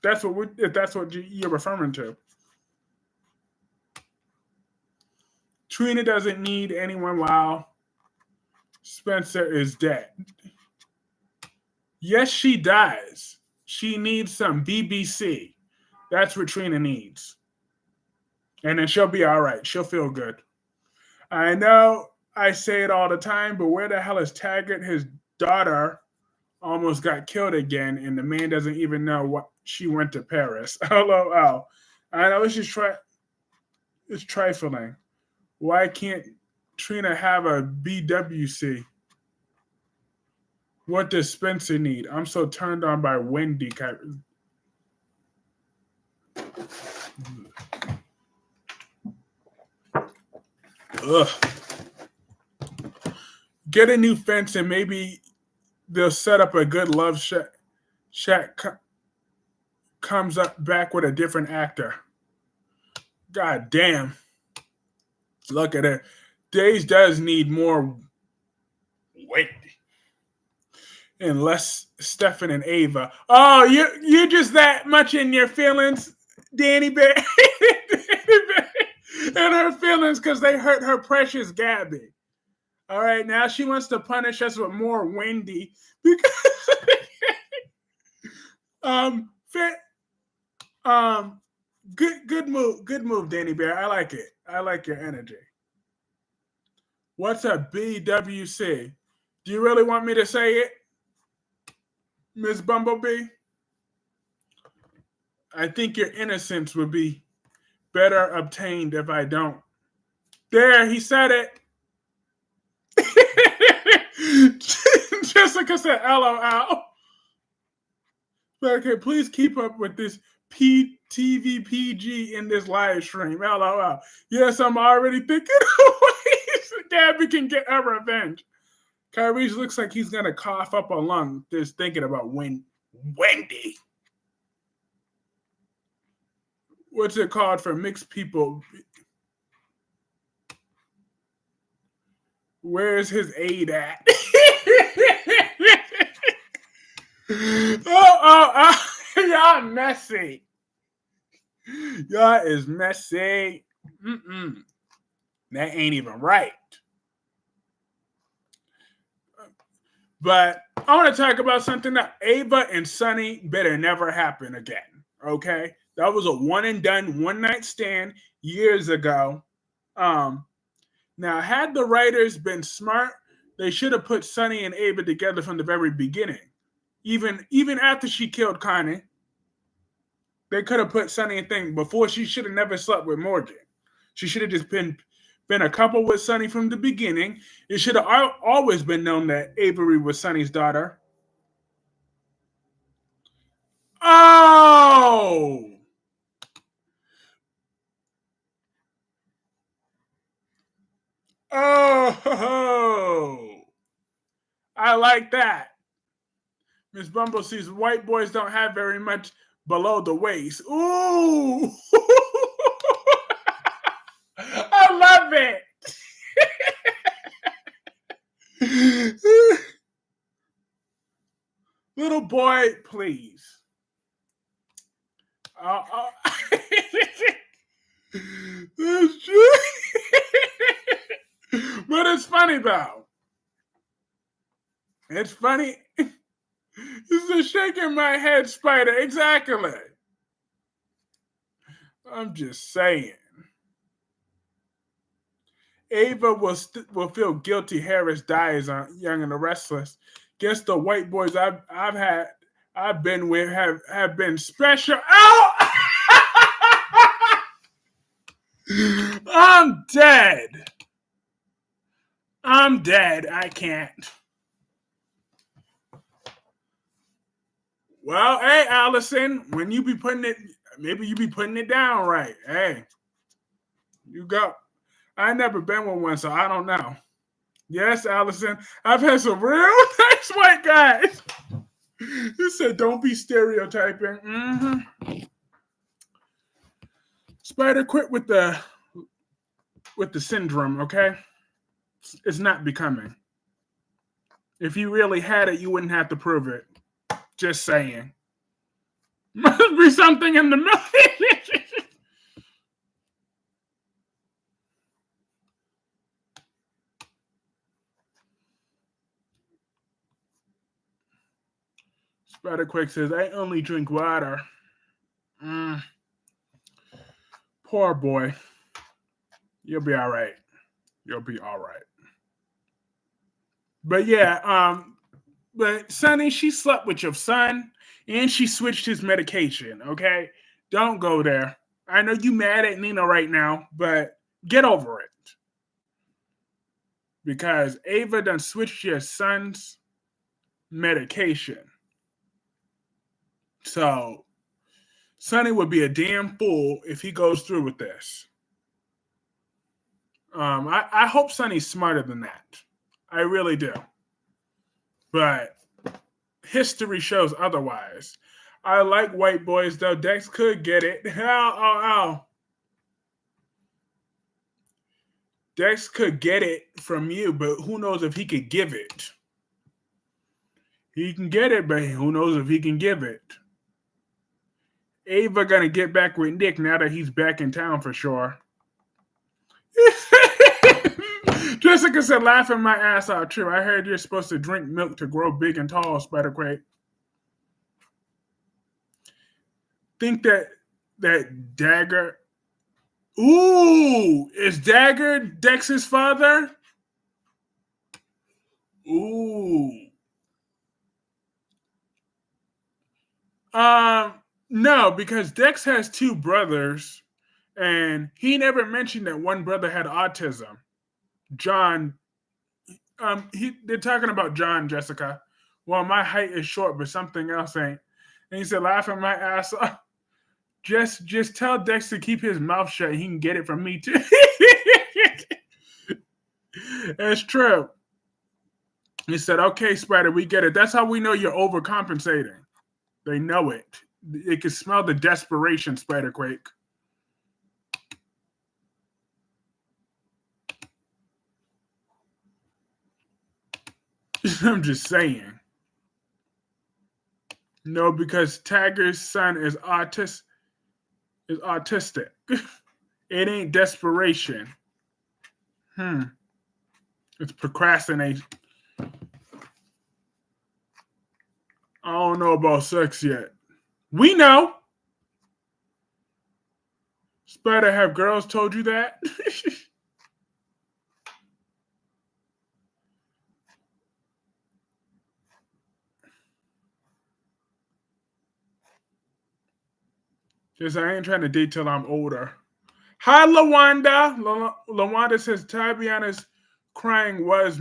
that's what you're referring to. Trina doesn't need anyone while Spencer is dead. Yes, she does. She needs some BBC. That's what Trina needs. And then she'll be all right. She'll feel good. I know I say it all the time, but where the hell is Taggart? His daughter almost got killed again, and the man doesn't even know what she went to Paris. LOL. I know it's trifling. Why can't Trina have a BWC? What does Spencer need? I'm so turned on by Wendy. Ugh. Get a new fence and maybe they'll set up a good love shack comes up back with a different actor. God damn. Look at it. Days does need more Wendy. And less Stefan and Ava. Oh, you're just that much in your feelings, Danny Bear. And her feelings because they hurt her precious Gabby. All right, now she wants to punish us with more Wendy because good move, Danny Bear. I like it. I like your energy. What's a BWC? Do you really want me to say it, Miss Bumblebee? I think your innocence would be better obtained if I don't. There, he said it. Jessica said, LOL. Okay, please keep up with this TVPG in this live stream. LOL. Yes, I'm already thinking of ways Gabby can get her revenge. Kyrie looks like he's going to cough up a lung just thinking about Wendy. What's it called for mixed people? Where's his aid at? Y'all messy. Y'all is messy. That ain't even right. But I want to talk about something that Ava and Sonny better never happen again. Okay? That was a one and done, one night stand years ago. Now, had the writers been smart, they should have put Sonny and Ava together from the very beginning. Even after she killed Connie, they could have put Sonny and thing before. She should have never slept with Morgan. She should have just been a couple with Sonny from the beginning. It should have always been known that Avery was Sonny's daughter. Oh! Oh! I like that. Miss Bumble sees white boys don't have very much below the waist. Ooh! I love it. Little boy, please. That's true. But it's funny though. It's funny. This is shaking my head, Spider. Exactly. I'm just saying. Ava will feel guilty. Harris dies on Young and the Restless. Guess the white boys I've been with have been special. Oh! I'm dead. I'm dead. I can't. Well, hey, Allison, when you be putting it, maybe you be putting it down right. Hey, you go. I never been with one, so I don't know. Yes, Allison, I've had some real nice white guys. You said don't be stereotyping. Mm-hmm. Spider, quit with the syndrome, okay? It's not becoming. If you really had it, you wouldn't have to prove it. Just saying. Must be something in the middle. Spiderquake says, I only drink water. Poor boy. You'll be all right. You'll be all right. But yeah, but Sonny, she slept with your son and she switched his medication, okay? Don't go there. I know you mad at Nina right now, but get over it. Because Ava done switched your son's medication. So Sonny would be a damn fool if he goes through with this. I hope Sonny's smarter than that. I really do. But history shows otherwise. I like white boys, though. Dex could get it. Ow. Dex could get it from you, but who knows if he could give it. He can get it, but who knows if he can give it. Ava gonna get back with Nick now that he's back in town for sure. Jessica said, laughing my ass out, true. I heard you're supposed to drink milk to grow big and tall, Spiderquake. Think that Dagger... Ooh! Is Dagger Dex's father? Ooh. No, because Dex has two brothers, and he never mentioned that one brother had autism. John... they're talking about John, Jessica. Well, my height is short, but something else ain't. And he said, laughing my ass off. Just tell Dex to keep his mouth shut. He can get it from me too. That's true. He said, okay, Spider, we get it. That's how we know you're overcompensating. They know it. They can smell the desperation, Spiderquake. I'm just saying. No, because Tiger's son is autistic. It ain't desperation. It's procrastination. I don't know about sex yet. We know. Spider, have girls told you that? Just I ain't trying to date till I'm older. Hi, Lawanda. Lawanda says Tabyana's crying was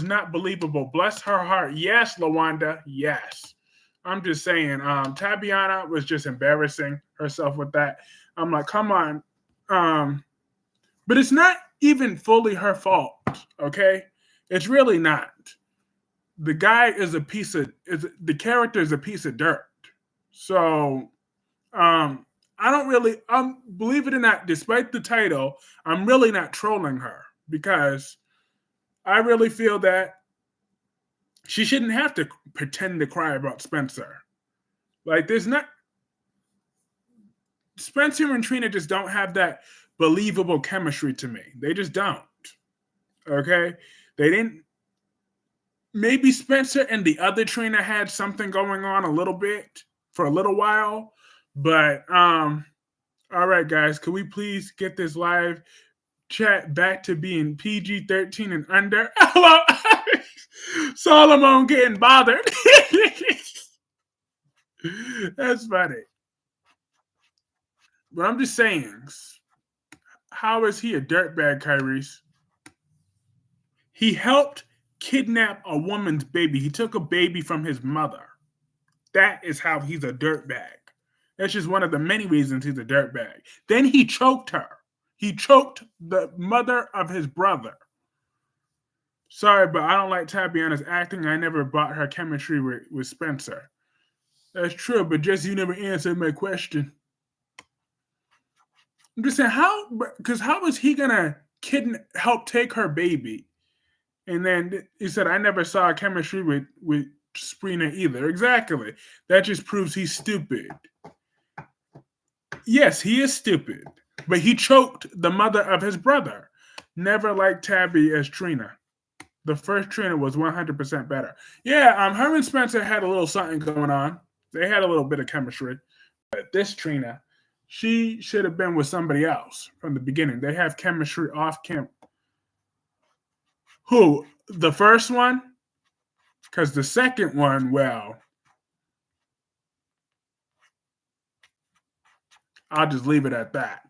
not believable. Bless her heart. Yes, Lawanda. Yes. I'm just saying, Tabyana was just embarrassing herself with that. I'm like, come on. But it's not even fully her fault, okay? It's really not. The guy is the character is a piece of dirt. So, I don't really, believe it or not, despite the title, I'm really not trolling her because I really feel that she shouldn't have to pretend to cry about Spencer. Like, there's not, Spencer and Trina just don't have that believable chemistry to me. They just don't. Okay? They didn't, maybe Spencer and the other Trina had something going on a little bit for a little while, but, all right, guys, can we please get this live chat back to being PG-13 and under? Hello, Solomon getting bothered. That's funny. But I'm just saying, how is he a dirtbag, Kyrie's? He helped kidnap a woman's baby. He took a baby from his mother. That is how he's a dirtbag. That's just one of the many reasons he's a dirtbag. Then he choked her. He choked the mother of his brother. Sorry, but I don't like Tabyana's acting. I never bought her chemistry with Spencer. That's true, but Jesse, you never answered my question. I'm just saying, how is he gonna help take her baby? And then he said, I never saw a chemistry with Sprina either. Exactly. That just proves he's stupid. Yes, he is stupid, but he choked the mother of his brother. Never liked Tabby as Trina. The first Trina was 100% better. Yeah, her and Spencer had a little something going on. They had a little bit of chemistry. But this Trina, she should have been with somebody else from the beginning. They have chemistry off camp. Who? The first one? Because the second one, well, I'll just leave it at that.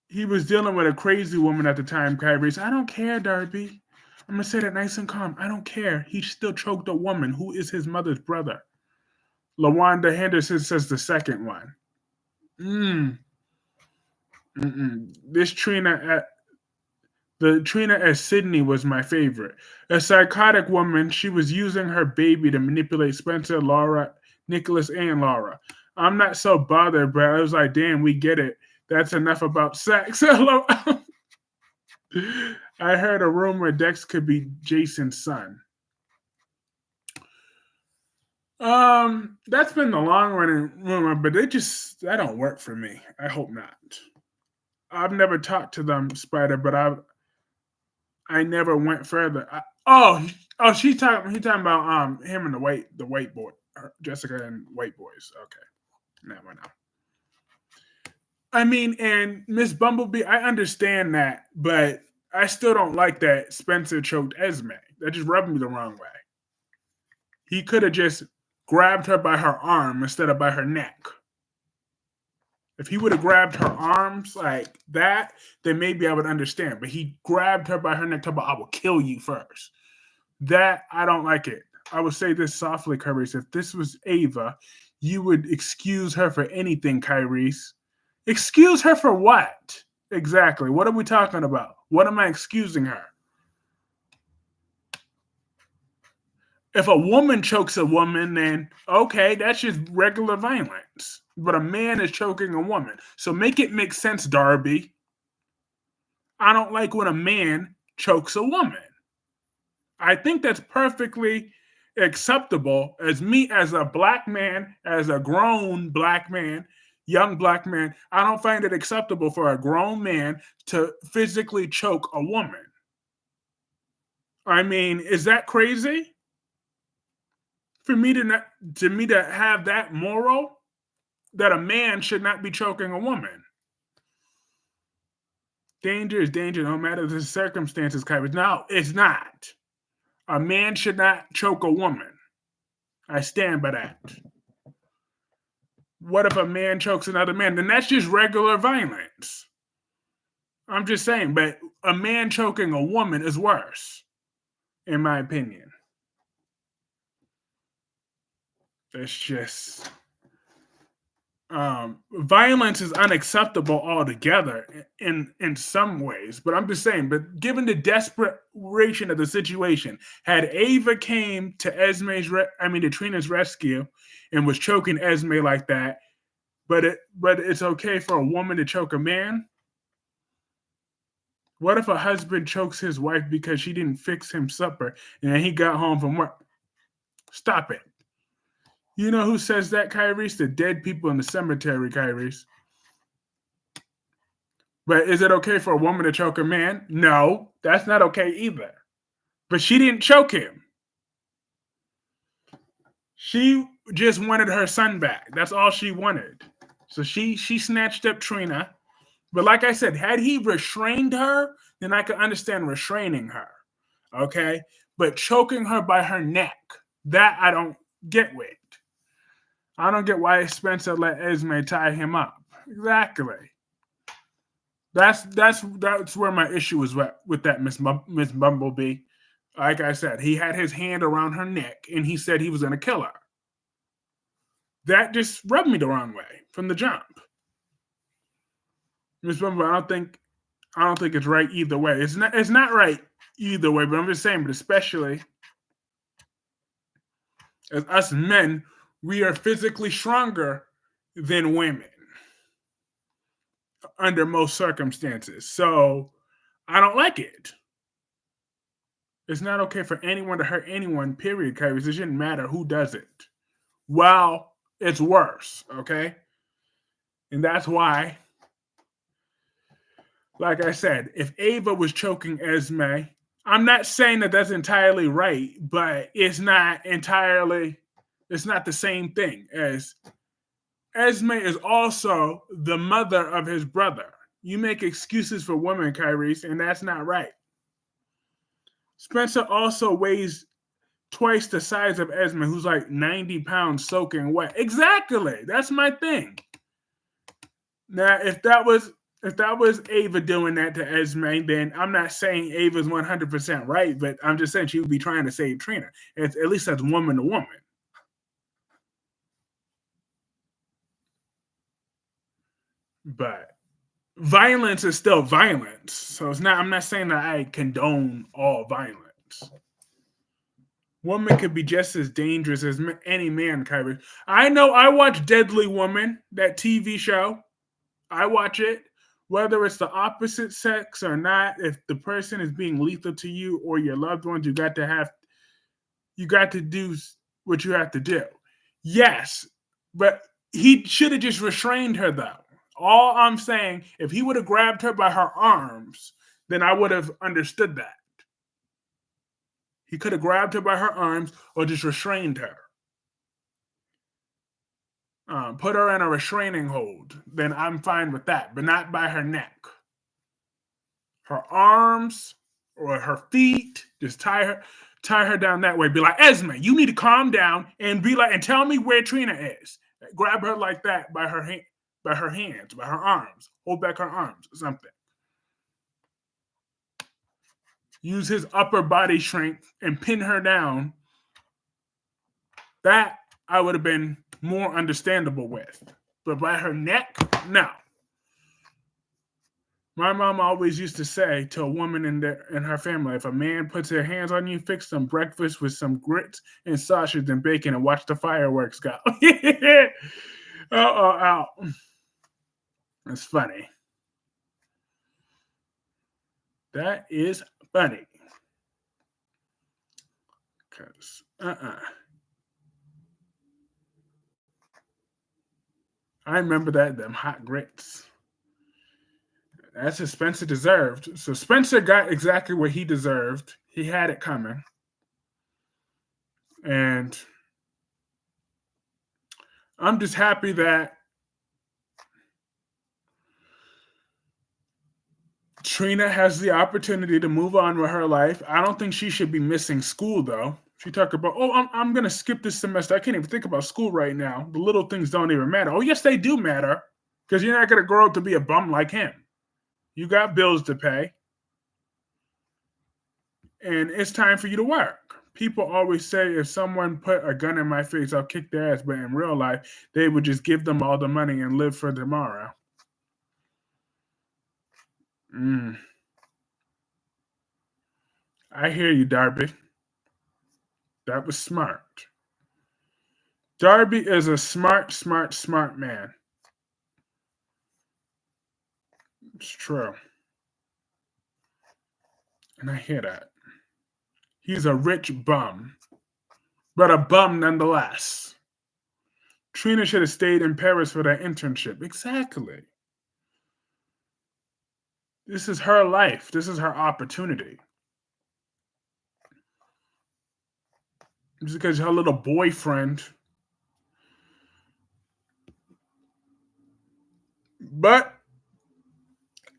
He was dealing with a crazy woman at the time, Kyrie. I don't care, Darby. I'm going to say that nice and calm. I don't care. He still choked a woman who is his mother's brother. LaWanda Henderson says the second one. This Trina the Trina as Sydney was my favorite. A psychotic woman, she was using her baby to manipulate Spencer, Laura, Nicholas, and Laura. I'm not so bothered, but I was like, damn, we get it. That's enough about sex. Hello. I heard a rumor Dex could be Jason's son. That's been the long running rumor, but that don't work for me. I hope not. I've never talked to them, Spider, but I never went further. He's talking about him and the white boy, Jessica and white boys. Okay, never know. I mean, and Miss Bumblebee, I understand that, but I still don't like that Spencer choked Esme. That just rubbed me the wrong way. He could have just grabbed her by her arm instead of by her neck. If he would have grabbed her arms like that, then maybe I would understand. But he grabbed her by her neck, talking about, I will kill you first. That, I don't like it. I would say this softly, Kyrie. If this was Ava, you would excuse her for anything, Kyrie. Excuse her for what? Exactly. What are we talking about? What am I excusing her? If a woman chokes a woman, then okay, that's just regular violence. But a man is choking a woman. So make it make sense, Darby. I don't like when a man chokes a woman. I think that's perfectly acceptable as me as a black man, as a grown black man, young black man. I don't find it acceptable for a grown man to physically choke a woman. I mean, is that crazy? For me to have that moral that a man should not be choking a woman. Danger is danger, no matter the circumstances, Kyrie. No, it's not. A man should not choke a woman. I stand by that. What if a man chokes another man? Then that's just regular violence. I'm just saying, but a man choking a woman is worse, in my opinion. It's just violence is unacceptable altogether in some ways. But I'm just saying, but given the desperation of the situation, had Ava came to to Trina's rescue and was choking Esme like that, but it's okay for a woman to choke a man? What if a husband chokes his wife because she didn't fix him supper and then he got home from work? Stop it. You know who says that, Kyrie? The dead people in the cemetery, Kyrie. But is it okay for a woman to choke a man? No, that's not okay either. But she didn't choke him. She just wanted her son back. That's all she wanted. So she snatched up Trina. But like I said, had he restrained her, then I could understand restraining her. Okay? But choking her by her neck, that I don't get with. I don't get why Spencer let Esme tie him up. Exactly. That's where my issue is with that Miss Bumblebee. Like I said, he had his hand around her neck and he said he was going to kill her. That just rubbed me the wrong way from the jump. Miss Bumblebee, I don't think it's right either way. It's not right either way, but I'm just saying, but especially as us men, we are physically stronger than women under most circumstances. So I don't like it. It's not okay for anyone to hurt anyone, period, Kyrie. It shouldn't matter who does it. Well, it's worse, okay? And that's why, like I said, if Ava was choking Esme, I'm not saying that that's entirely right, but it's not the same thing as Esme is also the mother of his brother. You make excuses for women, Kyrie, and that's not right. Spencer also weighs twice the size of Esme, who's like 90 pounds soaking wet. Exactly. That's my thing. Now, if that was Ava doing that to Esme, then I'm not saying Ava's 100% right, but I'm just saying she would be trying to save Trina. At least that's woman to woman. But violence is still violence. So I'm not saying that I condone all violence. Woman could be just as dangerous as any man, Kyrie. I know I watch Deadly Woman, that TV show. I watch it. Whether it's the opposite sex or not, if the person is being lethal to you or your loved ones, you got to do what you have to do. Yes, but he should have just restrained her, though. All I'm saying, if he would have grabbed her by her arms, then I would have understood that. He could have grabbed her by her arms or just restrained her. Put her in a restraining hold, then I'm fine with that, but not by her neck. Her arms or her feet, just tie her down that way. Be like, Esme, you need to calm down and tell me where Trina is. Grab her like that by her hands, by her arms. Hold back her arms or something. Use his upper body strength and pin her down. That I would have been more understandable with. But by her neck, no. My mom always used to say to a woman in her family, if a man puts their hands on you, fix some breakfast with some grits and sausage and bacon and watch the fireworks go. Oh. That's funny. That is funny. Because, I remember them hot grits. That's what Spencer deserved. So Spencer got exactly what he deserved. He had it coming. And I'm just happy that Trina has the opportunity to move on with her life. I don't think she should be missing school, though. She talked about, I'm going to skip this semester. I can't even think about school right now. The little things don't even matter. Oh, yes, they do matter. Because you're not going to grow up to be a bum like him. You got bills to pay. And it's time for you to work. People always say if someone put a gun in my face, I'll kick their ass. But in real life, they would just give them all the money and live for tomorrow. I hear you, Darby. That was smart. Darby is a smart man. It's true. And I hear that. He's a rich bum, but a bum nonetheless. Trina should have stayed in Paris for that internship. Exactly. This is her life. This is her opportunity. Just because her little boyfriend. But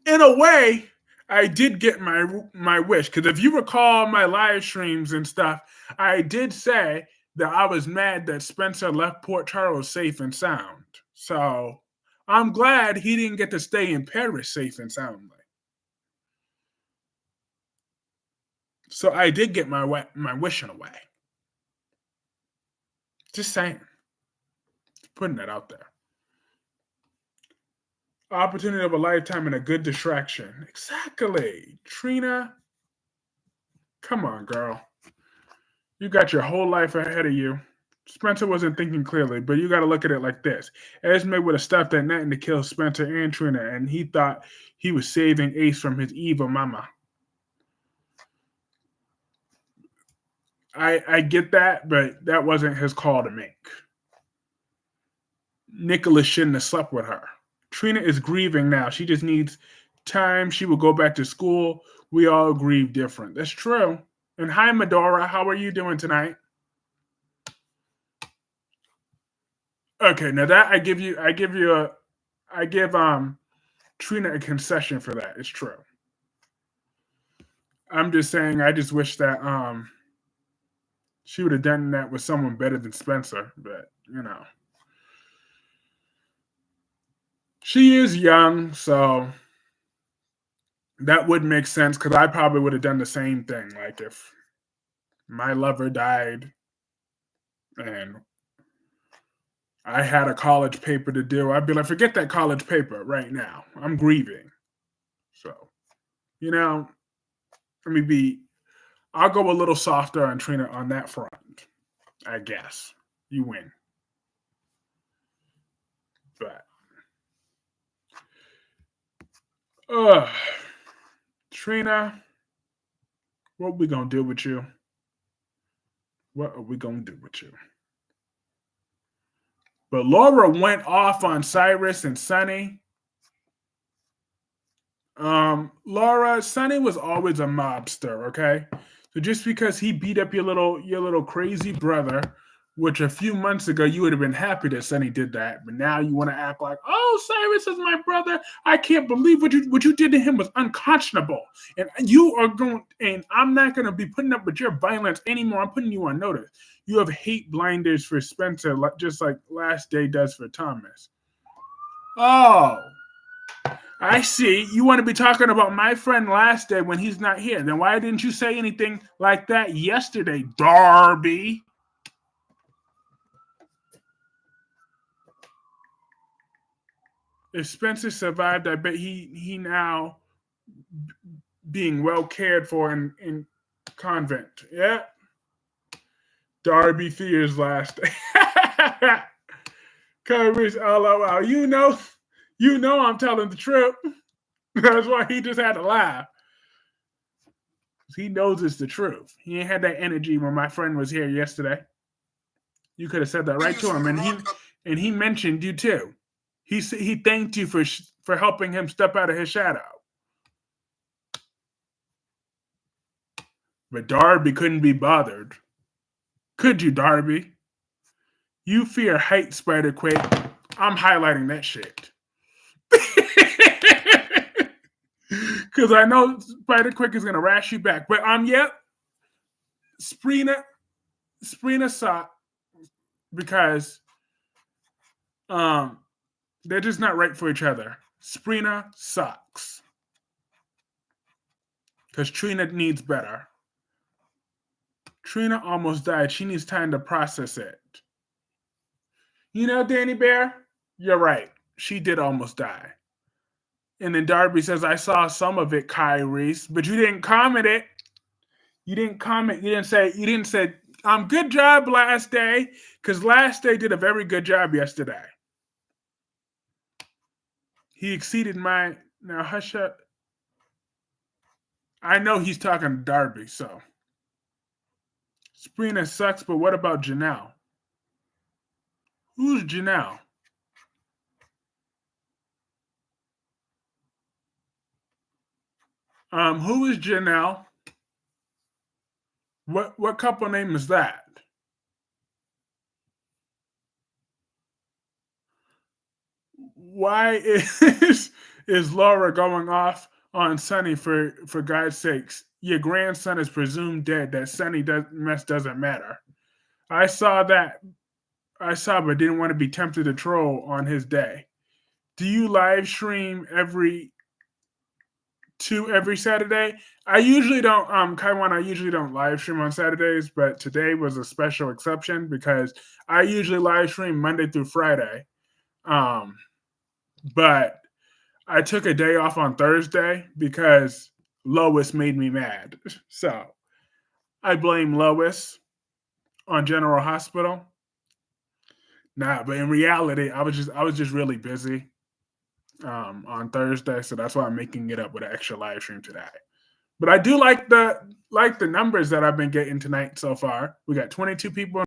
in a way, I did get my wish. Because if you recall my live streams and stuff, I did say that I was mad that Spencer left Port Charles safe and sound. So I'm glad he didn't get to stay in Paris safe and soundly. So I did get my wishing away. Just saying. Putting that out there. Opportunity of a lifetime and a good distraction. Exactly. Trina, come on, girl. You got your whole life ahead of you. Spencer wasn't thinking clearly, but you got to look at it like this. Esme would have stopped at nothing to kill Spencer and Trina, and he thought he was saving Ace from his evil mama. I get that, but that wasn't his call to make. Nicholas shouldn't have slept with her. Trina is grieving now. She just needs time. She will go back to school. We all grieve different. That's true. And hi, Medora. How are you doing tonight? Okay, now that I give Trina a concession for that. It's true. I'm just saying I just wish that she would have done that with someone better than Spencer, but you know. She is young, so that would make sense because I probably would have done the same thing. Like if my lover died and I had a college paper to do, I'd be like, forget that college paper right now. I'm grieving. So, you know, I'll go a little softer on Trina on that front, I guess. You win. But, Trina, what we gonna do with you? What are we gonna do with you? But Laura went off on Cyrus and Sunny. Laura, Sonny was always a mobster, okay? So just because he beat up your little crazy brother, which a few months ago you would have been happy that Sonny did that, but now you want to act like, oh, Cyrus is my brother. I can't believe what you did to him was unconscionable. And I'm not gonna be putting up with your violence anymore. I'm putting you on notice. You have hate blinders for Spencer, just like Last Day does for Thomas. Oh. I see. You want to be talking about my friend Last Day when he's not here. Then why didn't you say anything like that yesterday, Darby? If Spencer survived, I bet he now being well cared for in convent. Yeah. Darby fears Last Day. Coverage LOL. You know I'm telling the truth. That's why he just had to laugh. He knows it's the truth. He ain't had that energy when my friend was here yesterday. You could have said that right to him, and he mentioned you too. He thanked you for helping him step out of his shadow. But Darby couldn't be bothered. Could you, Darby? You fear height, Spider-Quake. I'm highlighting that shit. Because I know Spider-Quick is going to rash you back. But Sprina sucks because they're just not right for each other. Sprina sucks. Because Trina needs better. Trina almost died. She needs time to process it. You know, Danny Bear, you're right. She did almost die. And then Darby says, I saw some of it, Kyrie, but you didn't comment it. You didn't comment. You didn't say, good job Last Day, because Last Day did a very good job yesterday. He exceeded my, now hush up. I know he's talking to Darby, so. Sprina sucks, but what about Janelle? Who's Janelle? Who is Janelle? What couple name is that? Why is Laura going off on Sonny for God's sakes? Your grandson is presumed dead. That Sonny mess doesn't matter. I saw, but didn't want to be tempted to troll on his day. Do you live stream every Saturday? I usually don't, Kaiwan, I usually don't live stream on Saturdays, but today was a special exception because I usually live stream Monday through Friday. Um, but I took a day off on Thursday because Lois made me mad. So I blame Lois on General Hospital. Nah, but in reality, I was just really busy on Thursday, so that's why I'm making it up with an extra live stream today. But I do like the numbers that I've been getting tonight so far. We got 22 people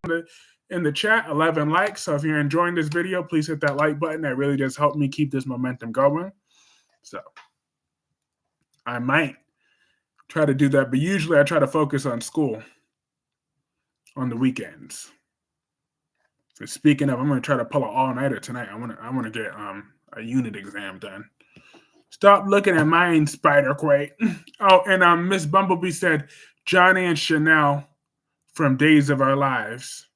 in the chat, 11 likes. So if you're enjoying this video, please hit that like button. That really does help me keep this momentum going. So I might try to do that, but usually I try to focus on school on the weekends. So speaking of, I'm going to try to pull an all-nighter tonight. I want to get a unit exam done. Stop looking at mine, Spider-Quake. Oh, and Miss Bumblebee said Johnny and Chanel from Days of Our Lives.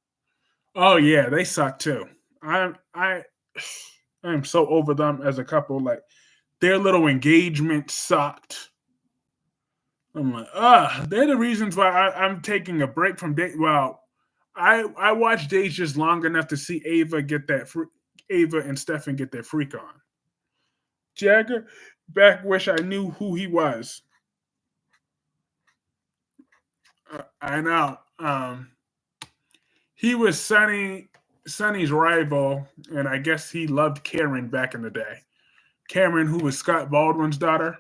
Oh yeah, they suck too. I am so over them as a couple. Like their little engagement sucked. I'm like, they're the reasons why I'm taking a break from Days. Well, I watched Days just long enough to see Ava and Stefan get their freak on. Jagger, back wish I knew who he was. I know. He was Sonny's rival, and I guess he loved Karen back in the day. Karen, who was Scott Baldwin's daughter.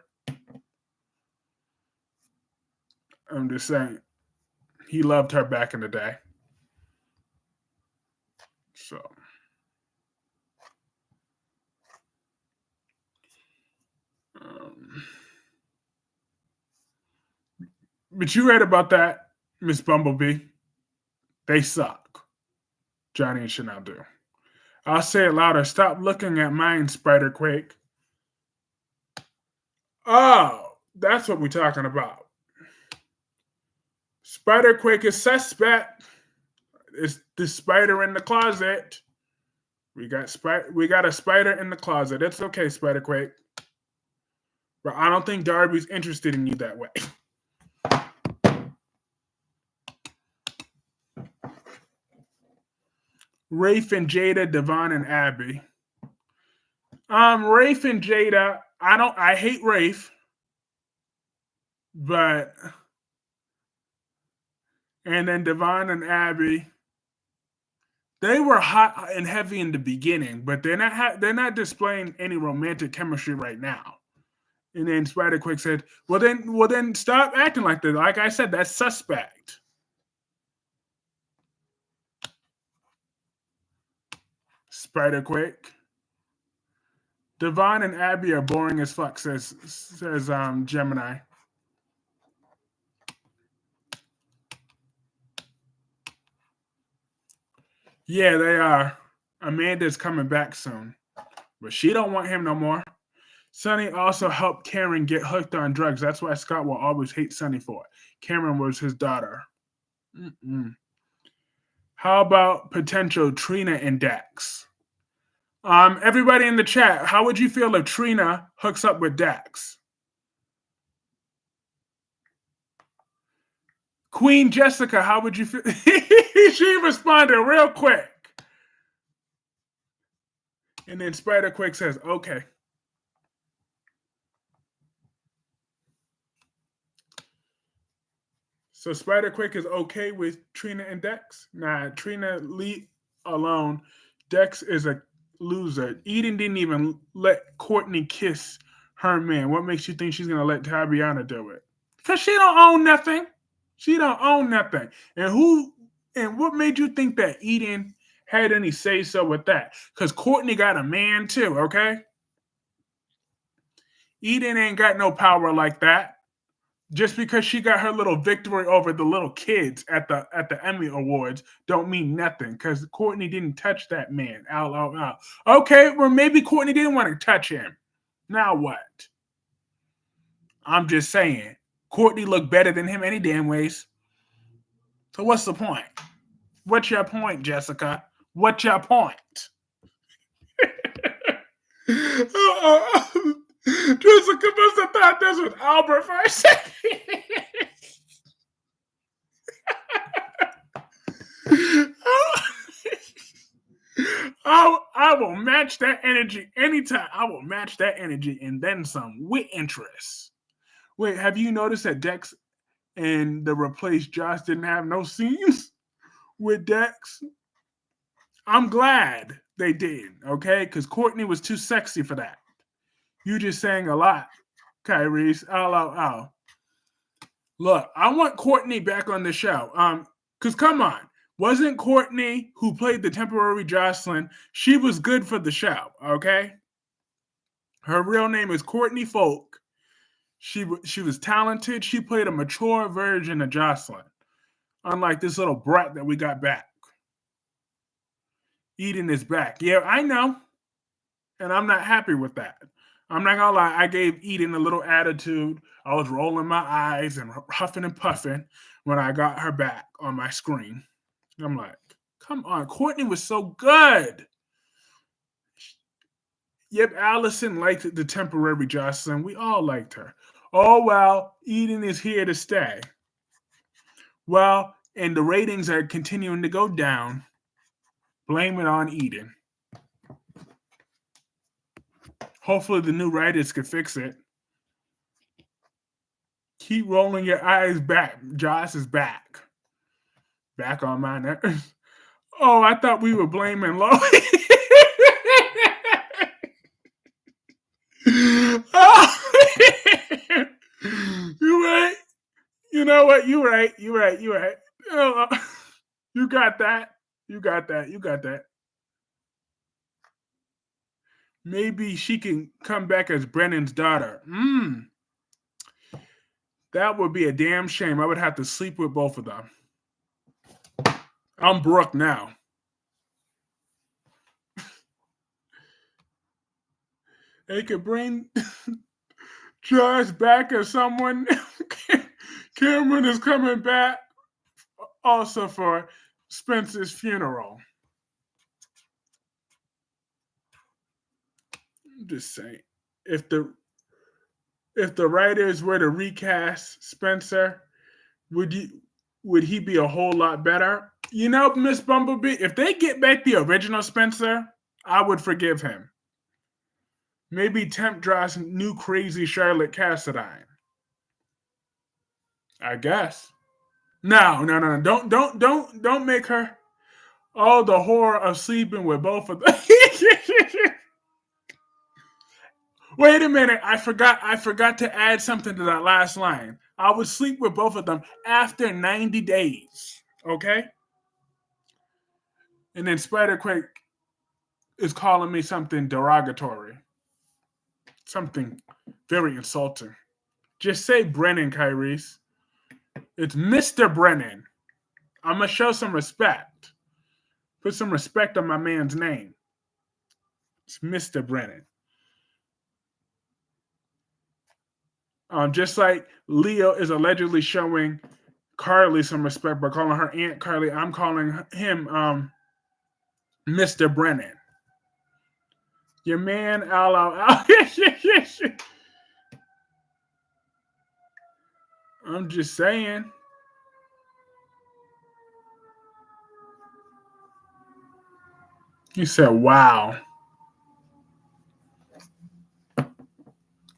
I'm just saying, he loved her back in the day. So, but you read about that, Miss Bumblebee. They suck. Johnny and Chanel do. I'll say it louder. Stop looking at mine, Spider-Quake. Oh, that's what we're talking about. Spider-Quake is suspect. It's the spider in the closet. We got a spider in the closet. It's okay, Spider-Quake. But I don't think Darby's interested in you that way. Rafe and Jada, Devon and Abby. Rafe and Jada, I hate Rafe, but and then Devon and Abby, they were hot and heavy in the beginning, but they're not displaying any romantic chemistry right now. And then Spider-Quake said, well then stop acting like that. Like I said, that's suspect. Spider-Quake. Devon and Abby are boring as fuck, says Gemini. Yeah, they are. Amanda's coming back soon, but she don't want him no more. Sonny also helped Karen get hooked on drugs. That's why Scott will always hate Sonny for it. Karen was his daughter. Mm-mm. How about potential Trina and Dax? Everybody in the chat, how would you feel if Trina hooks up with Dax? Queen Jessica, how would you feel? She responded real quick. And then Spider-Quake says, okay. So Spider-Quake is okay with Trina and Dex? Nah, Trina leave alone. Dex is a loser. Eden didn't even let Courtney kiss her man. What makes you think she's going to let Tabyana do it? Because she don't own nothing. She don't own nothing. And what made you think that Eden had any say-so with that? Because Courtney got a man too, okay? Eden ain't got no power like that. Just because she got her little victory over the little kids at the Emmy Awards don't mean nothing because Courtney didn't touch that man. Out. Okay, well, maybe Courtney didn't want to touch him. Now what? I'm just saying. Courtney looked better than him any damn ways. So what's the point? What's your point, Jessica? What's your point? Jessica must have thought this was Albert for a second. I will match that energy anytime. I will match that energy and then some with interest. Wait, have you noticed that Dex and the replaced Josh didn't have no scenes with Dex? I'm glad they did, okay? Because Courtney was too sexy for that. You just sang a lot, Kyrie's. Ow. Look, I want Courtney back on the show. Because come on. Wasn't Courtney, who played the temporary Jocelyn, she was good for the show, okay? Her real name is Courtney Folk. She was talented. She played a mature version of Jocelyn, unlike this little brat that we got back. Eden is back. Yeah, I know. And I'm not happy with that. I'm not gonna lie, I gave Eden a little attitude. I was rolling my eyes and huffing and puffing when I got her back on my screen. I'm like, come on, Courtney was so good. Yep, Allison liked the temporary Jocelyn. We all liked her. Oh, well, Eden is here to stay. Well, and the ratings are continuing to go down. Blame it on Eden. Hopefully the new writers can fix it. Keep rolling your eyes back. Josh is back. Back on my nerves. Oh, I thought we were blaming Lois. Oh, you right. You know what? You right. Oh, you got that. You got that. Maybe she can come back as Brennan's daughter. That would be a damn shame. I would have to sleep with both of them. I'm Brooke now. They could bring Josh back as someone. Cameron is coming back also for Spencer's funeral. I'm just saying, if the writers were to recast Spencer, would he be a whole lot better? You know, Miss Bumblebee, if they get back the original Spencer, I would forgive him. Maybe tempt Josh new crazy Charlotte Cassadine. I guess. No. Don't make her. Oh, the horror of sleeping with both of them. Wait a minute. I forgot to add something to that last line. I would sleep with both of them after 90 days. Okay? And then Spider-Quake is calling me something derogatory. Something very insulting. Just say Brennan, Kyrie's. It's Mr. Brennan. I'm going to show some respect. Put some respect on my man's name. It's Mr. Brennan. Just like Leo is allegedly showing Carly some respect by calling her Aunt Carly, I'm calling him Mr. Brennan. Your man, I'm just saying. He said, wow.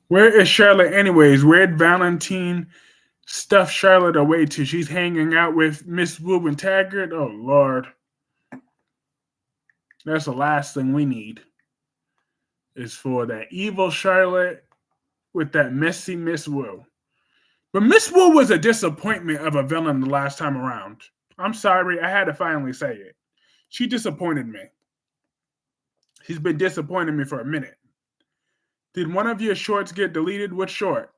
Where is Charlotte anyways? Where'd Valentine stuff Charlotte away to? She's hanging out with Miss Wu and Taggart? Oh, Lord. That's the last thing we need. Is for that evil Charlotte with that messy Miss Wu. But Miss Wu was a disappointment of a villain the last time around. I'm sorry, I had to finally say it. She disappointed me. She's been disappointing me for a minute. Did one of your shorts get deleted? Which short?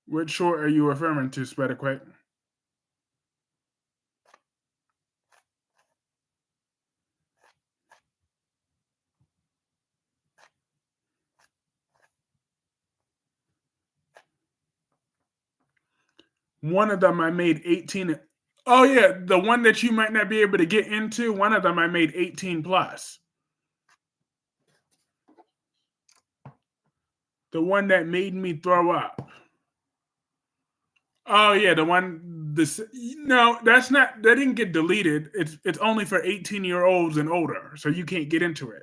Which short are you referring to, Spider-Quake? One of them I made 18. Oh, yeah, the one that you might not be able to get into, one of them I made 18 plus. The one that made me throw up. Oh yeah, the one. This no, that's not. That didn't get deleted. It's only for 18-year-olds and older, so you can't get into it.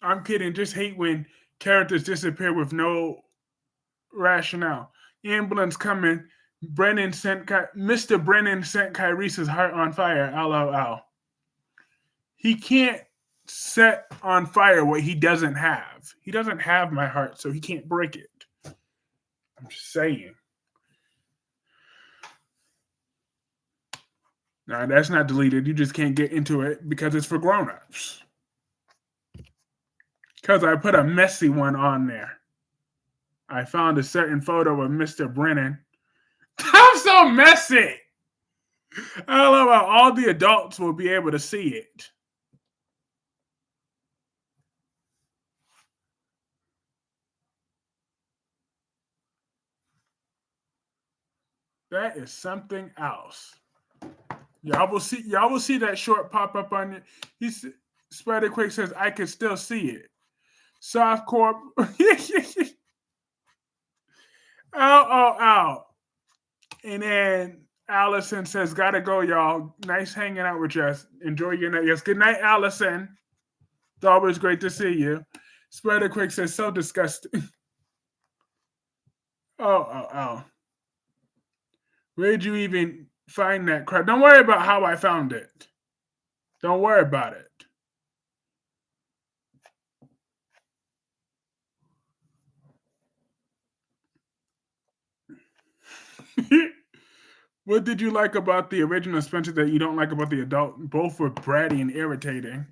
I'm kidding. Just hate when characters disappear with no rationale. Ambulance coming. Mr. Brennan set Kyrese's heart on fire. LOL. He can't set on fire what he doesn't have. He doesn't have my heart, so he can't break it. I'm just saying. No, that's not deleted. You just can't get into it because it's for grown-ups. Because I put a messy one on there. I found a certain photo of Mr. Brennan. I'm so messy. LOL, all the adults will be able to see it. That is something else. Y'all will see that short pop up on it. Spider Quick says I can still see it. Softcore. Ow. And then Allison says, gotta go, y'all. Nice hanging out with you. Enjoy your night. Yes, good night, Allison. It's always great to see you. Spider Quick says, so disgusting. Oh. Where'd you even find that crap? Don't worry about how I found it. Don't worry about it. What did you like about the original Spencer that you don't like about the adult? Both were bratty and irritating.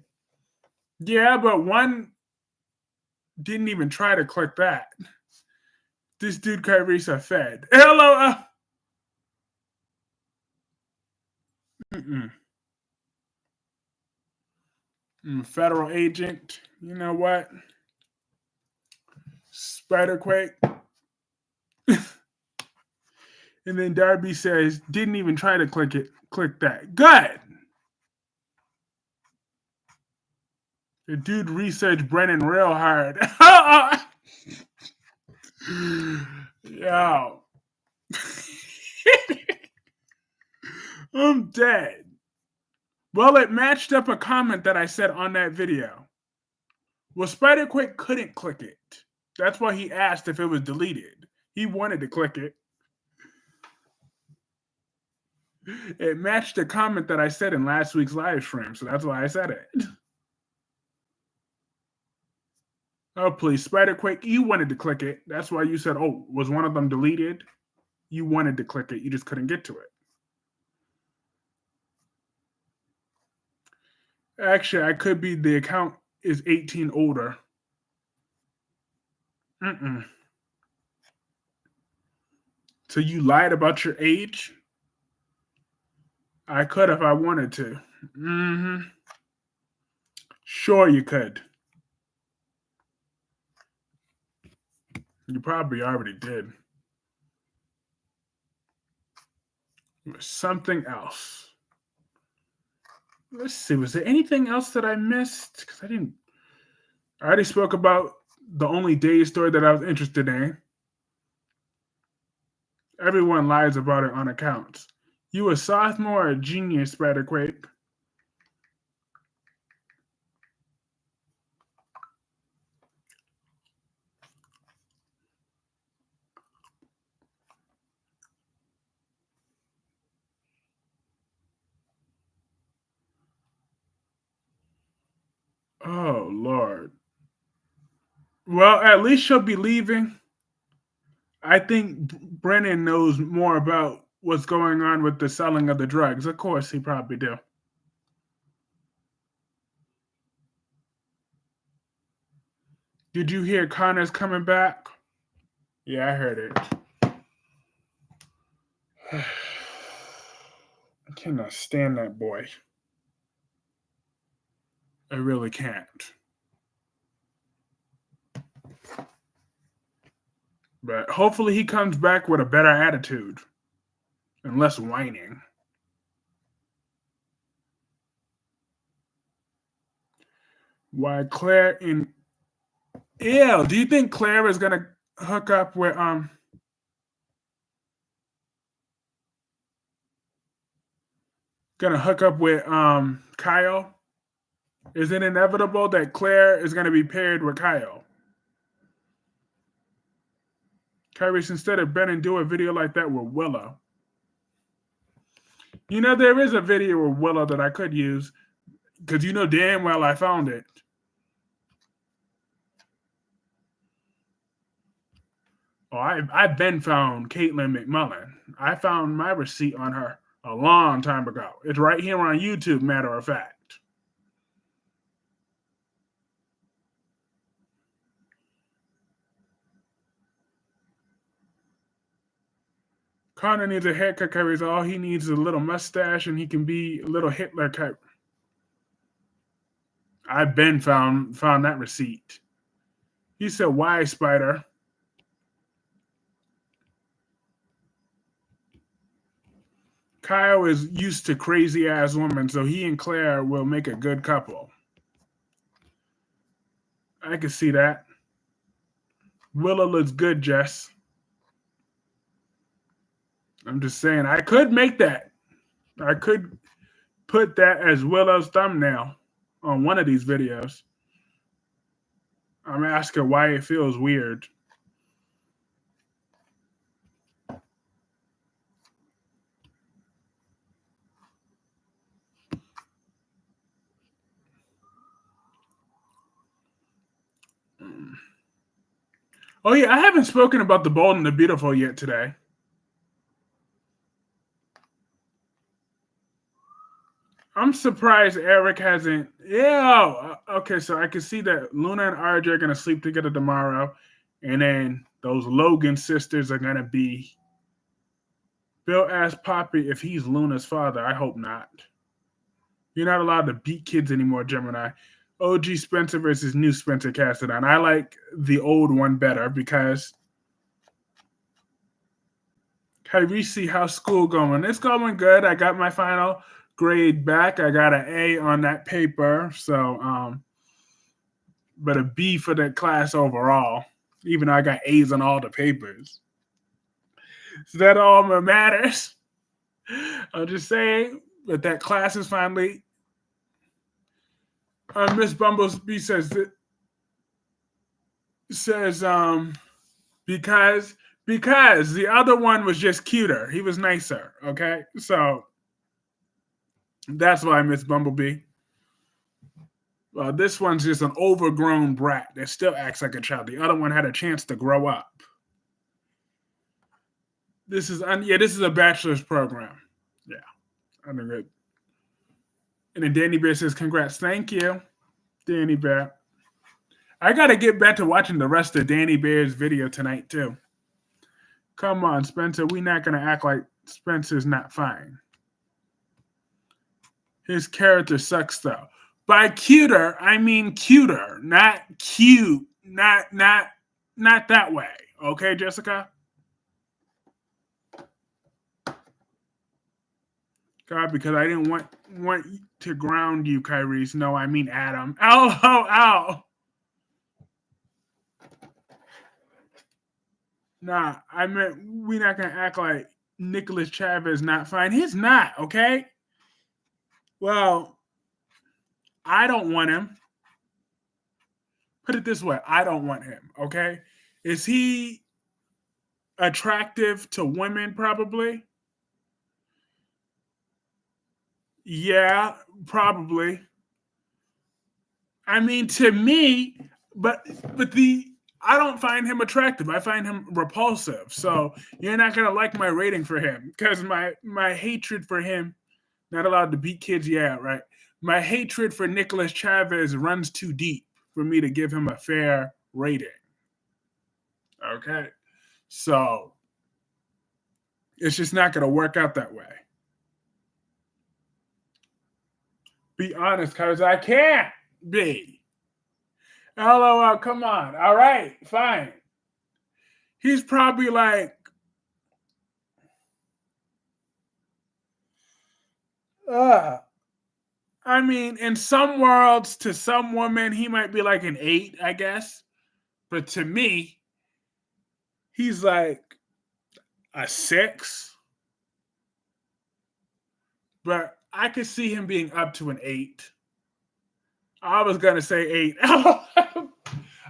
Yeah, but one didn't even try to click that. This dude Kyrese fed. Hello. Federal agent. You know what? Spiderquake. And then Darby says, didn't even try to click that. Good. The dude researched Brennan real hard. Yo. I'm dead. Well, it matched up a comment that I said on that video. Well, Spiderquake couldn't click it. That's why he asked if it was deleted. He wanted to click it. It matched the comment that I said in last week's live stream, so that's why I said it. Oh, please, Spiderquake, you wanted to click it. That's why you said, oh, was one of them deleted? You wanted to click it. You just couldn't get to it. Actually, I could be the account is 18 older. So you lied about your age? I could if I wanted to. Sure you could. You probably already did. Something else. Let's see. Was there anything else that I missed? Because I already spoke about the only day story that I was interested in. Everyone lies about it on accounts. You a sophomore or a junior, Spiderquake? Oh, Lord. Well, at least she'll be leaving. I think Brennan knows more about what's going on with the selling of the drugs. Of course, he probably do. Did you hear Connor's coming back? Yeah, I heard it. I cannot stand that boy. I really can't. But hopefully he comes back with a better attitude and less whining. Why Claire and Ew. Do you think Claire is gonna hook up with Kyle? Is it inevitable that Claire is gonna be paired with Kyle? Tyrese, instead of Ben and do a video like that with Willow. You know, there is a video with Willow that I could use because you know damn well I found it. Oh, I've been found Caitlin McMullen. I found my receipt on her a long time ago. It's right here on YouTube, matter of fact. Connor needs a haircut, carries all he needs is a little mustache and he can be a little Hitler type. I've been found that receipt. He said, why, Spider? Kyle is used to crazy ass women, so he and Claire will make a good couple. I can see that. Willow looks good, Jess. I'm just saying, I could make that. I could put that as Willow's thumbnail on one of these videos. I'm asking why it feels weird. Oh yeah, I haven't spoken about the Bold and the Beautiful yet today. I'm surprised Eric hasn't. Yeah, okay. So I can see that Luna and RJ are gonna sleep together tomorrow, and then those Logan sisters are gonna be. Bill asked Poppy if he's Luna's father. I hope not. You're not allowed to beat kids anymore, Gemini. OG Spencer versus new Spencer Cassadine. I like the old one better because Kyrie, how's school going? It's going good. I got my final grade back. I got an A on that paper. So, but a B for that class overall, even though I got A's on all the papers. So that all that matters. I'm just saying that class is finally. Miss Bumblebee says because the other one was just cuter. He was nicer. Okay, so that's why Miss Bumblebee. This one's just an overgrown brat that still acts like a child. The other one had a chance to grow up. This is a bachelor's program. Yeah, undergrad. And then Danny Bear says, "Congrats, thank you, Danny Bear." I got to get back to watching the rest of Danny Bear's video tonight too. Come on, Spencer. We're not gonna act like Spencer's not fine. His character sucks though. By cuter, I mean cuter, not cute, not that way. Okay, Jessica? God, because I didn't want to ground you, Kyrie. No, I mean Adam. Ow. Nah, I meant we're not gonna act like Nicholas Chavez not fine. He's not, okay? Well, I don't want him. Put it this way, I don't want him, okay? Is he attractive to women? Probably. Yeah, probably. I mean, to me, but I don't find him attractive. I find him repulsive. So you're not gonna like my rating for him because my hatred for him, not allowed to beat kids. Yeah, right. My hatred for Nicholas Chavez runs too deep for me to give him a fair rating. Okay, so it's just not gonna work out that way. Be honest, because I can't be. LOL, come on. All right, fine. He's probably like, I mean, in some worlds, to some women, he might be like an 8, I guess. But to me, he's like a 6. But I could see him being up to an 8. I was going to say 8. All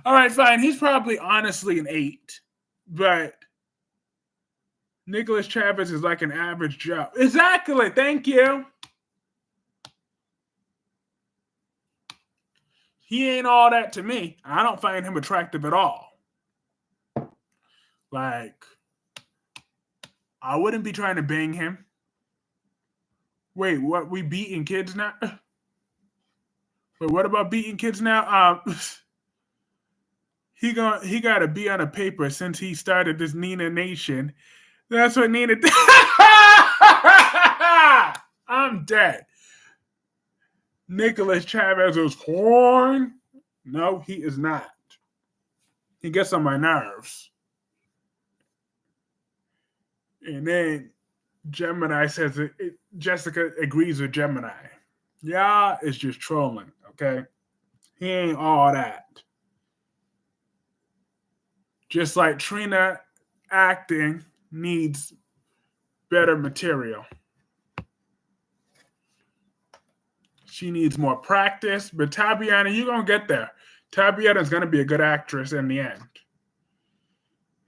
right, fine. He's probably honestly an 8. But Nicholas Chavez is like an average Joe. Exactly. Thank you. He ain't all that to me. I don't find him attractive at all. Like, I wouldn't be trying to bang him. Wait, what? We beating kids now? Wait, what about beating kids now? He got to be on a paper since he started this Nina Nation. That's what Nina. I'm dead. Nicholas Chavez is porn. No, he is not. He gets on my nerves. And then Gemini says Jessica agrees with Gemini. Yeah, it's just trolling, okay? He ain't all that. Just like Trina acting needs better material. She needs more practice, but Tabyana, you're going to get there. Tabyana's going to be a good actress in the end.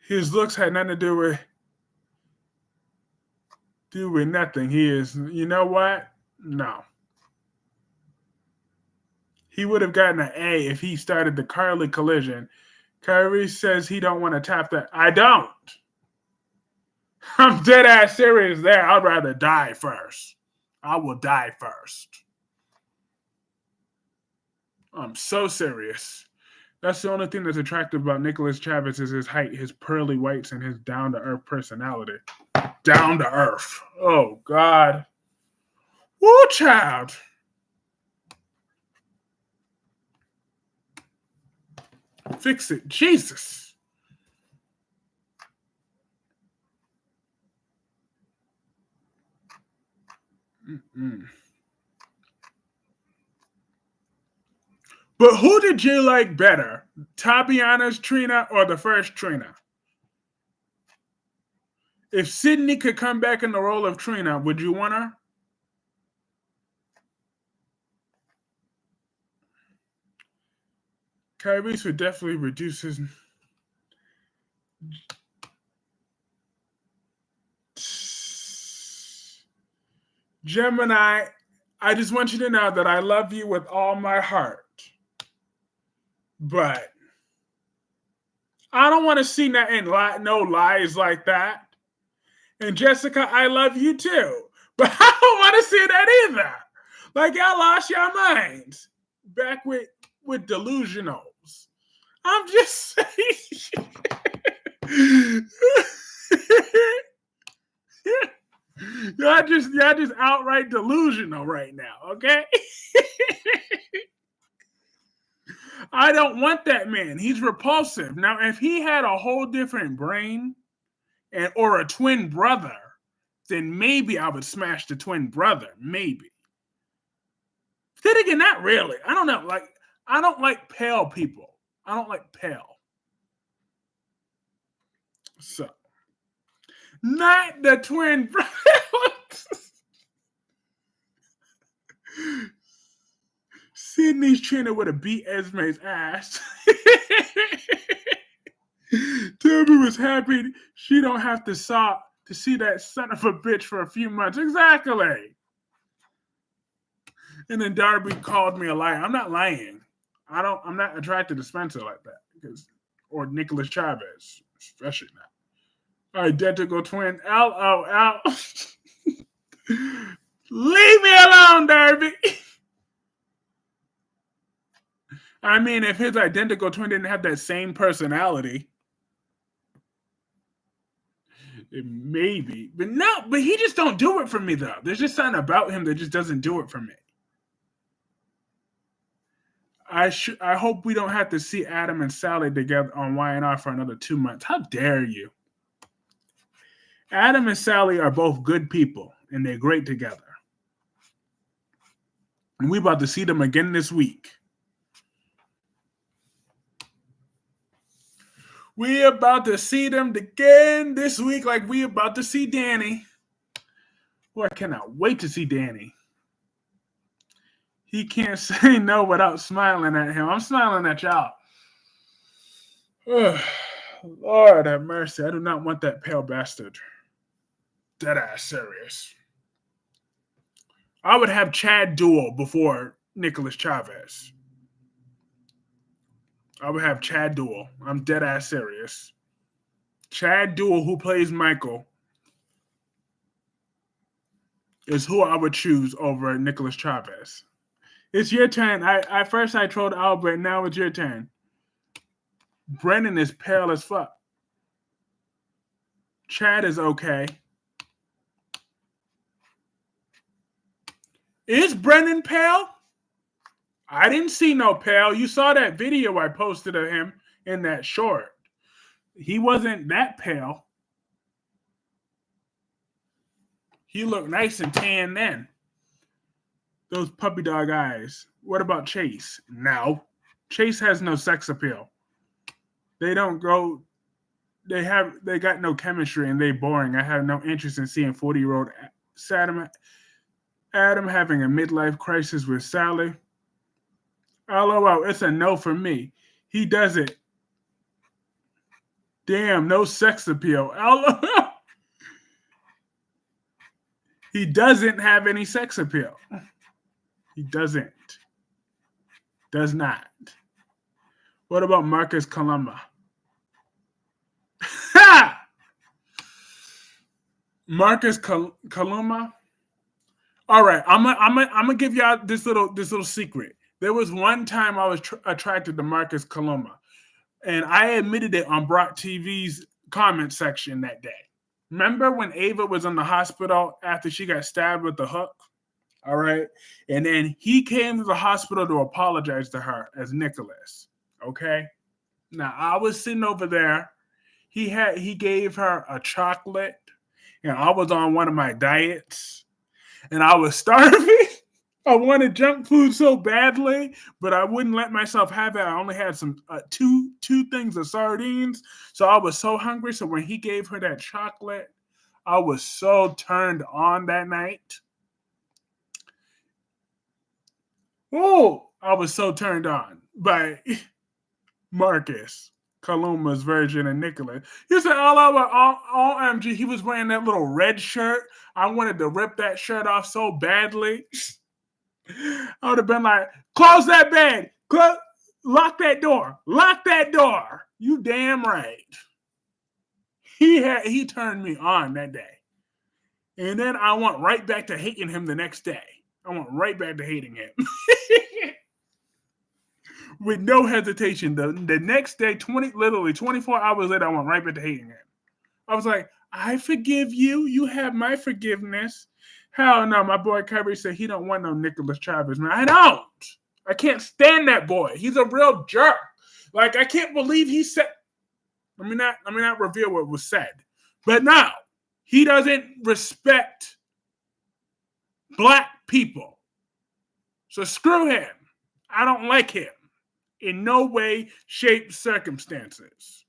His looks had nothing to do with nothing. He is, you know what? No. He would have gotten an A if he started the Carly collision. Kyrie says he don't want to tap that. I don't. I'm dead ass serious there. I'd rather die first. I will die first. I'm so serious. That's the only thing that's attractive about Nicholas Chavez is his height, his pearly whites, and his down-to-earth personality. Down to earth. Oh, God. Woo, child. Fix it. Jesus. But who did you like better? Tabyana's Trina or the first Trina? If Sydney could come back in the role of Trina, would you want her? Kyrie's would definitely reduce his... Gemini, I just want you to know that I love you with all my heart. But I don't want to see no lies like that. And Jessica, I love you too. But I don't want to see that either. Like y'all lost your minds. Back with delusionals. I'm just saying. Y'all just outright delusional right now, okay? I don't want that man. He's repulsive. Now, if he had a whole different brain or a twin brother, then maybe I would smash the twin brother. Maybe. Then again, not really. I don't know. Like, I don't like pale people. I don't like pale. So, not the twin brother. Sydney's Trina would have beat Esme's ass. Toby was happy she don't have to see that son of a bitch for a few months. Exactly. And then Darby called me a liar. I'm not lying. I'm not attracted to Spencer like that. Or Nicholas Chavez, especially not. Identical twin. LOL. Leave me alone, Darby. I mean, if his identical twin didn't have that same personality, maybe. But no, but he just don't do it for me, though. There's just something about him that just doesn't do it for me. I hope we don't have to see Adam and Sally together on Y&R for another 2 months. How dare you? Adam and Sally are both good people, and they're great together. And we're about to see them again this week. We about to see them again this week, like we about to see Danny. Boy, I cannot wait to see Danny. He can't say no without smiling at him. I'm smiling at y'all. Lord have mercy. I do not want that pale bastard. Dead ass serious. I would have Chad Duell before Nicholas Chavez. I would have Chad Duell. I'm dead ass serious. Chad Duell, who plays Michael, is who I would choose over Nicholas Chavez. It's your turn. I first trolled Albert. Now it's your turn. Brendan is pale as fuck. Chad is okay. Is Brendan pale? I didn't see no pale. You saw that video I posted of him in that short. He wasn't that pale. He looked nice and tan then. Those puppy dog eyes. What about Chase? No. Chase has no sex appeal. They don't go. They got no chemistry and they boring. I have no interest in seeing 40-year-old Adam having a midlife crisis with Sally. LOL, it's a no for me. He does it. Damn, no sex appeal. LOL. He doesn't have any sex appeal. He doesn't. Does not. What about Marcus Columba? Ha! Marcus Columba? All right, I'm gonna give y'all this little secret. There was one time I was attracted to Marcus Columba, and I admitted it on Brock TV's comment section that day. Remember when Ava was in the hospital after she got stabbed with the hook? All right, and then he came to the hospital to apologize to her as Nicholas. Okay, now I was sitting over there. He gave her a chocolate, and I was on one of my diets. And I was starving. I wanted junk food so badly, but I wouldn't let myself have it. I only had some two things of sardines, so I was so hungry. So when he gave her that chocolate, I was so turned on that night. Oh, I was so turned on by Marcus Columba's version of Nicholas. He said, OMG, he was wearing that little red shirt. I wanted to rip that shirt off so badly. I would have been like, close that bed. Lock that door. Lock that door. You damn right. He turned me on that day. And then I went right back to hating him the next day. I went right back to hating him. With no hesitation. The next day, literally 24 hours later, I went right back to hating him. I was like, I forgive you. You have my forgiveness. Hell no, my boy Kyrie said he don't want no Nicholas Chavez, man. I don't. I can't stand that boy. He's a real jerk. Like, I can't believe he said. Let me not reveal what was said. But now, he doesn't respect black people. So screw him. I don't like him. In no way, shape, circumstances.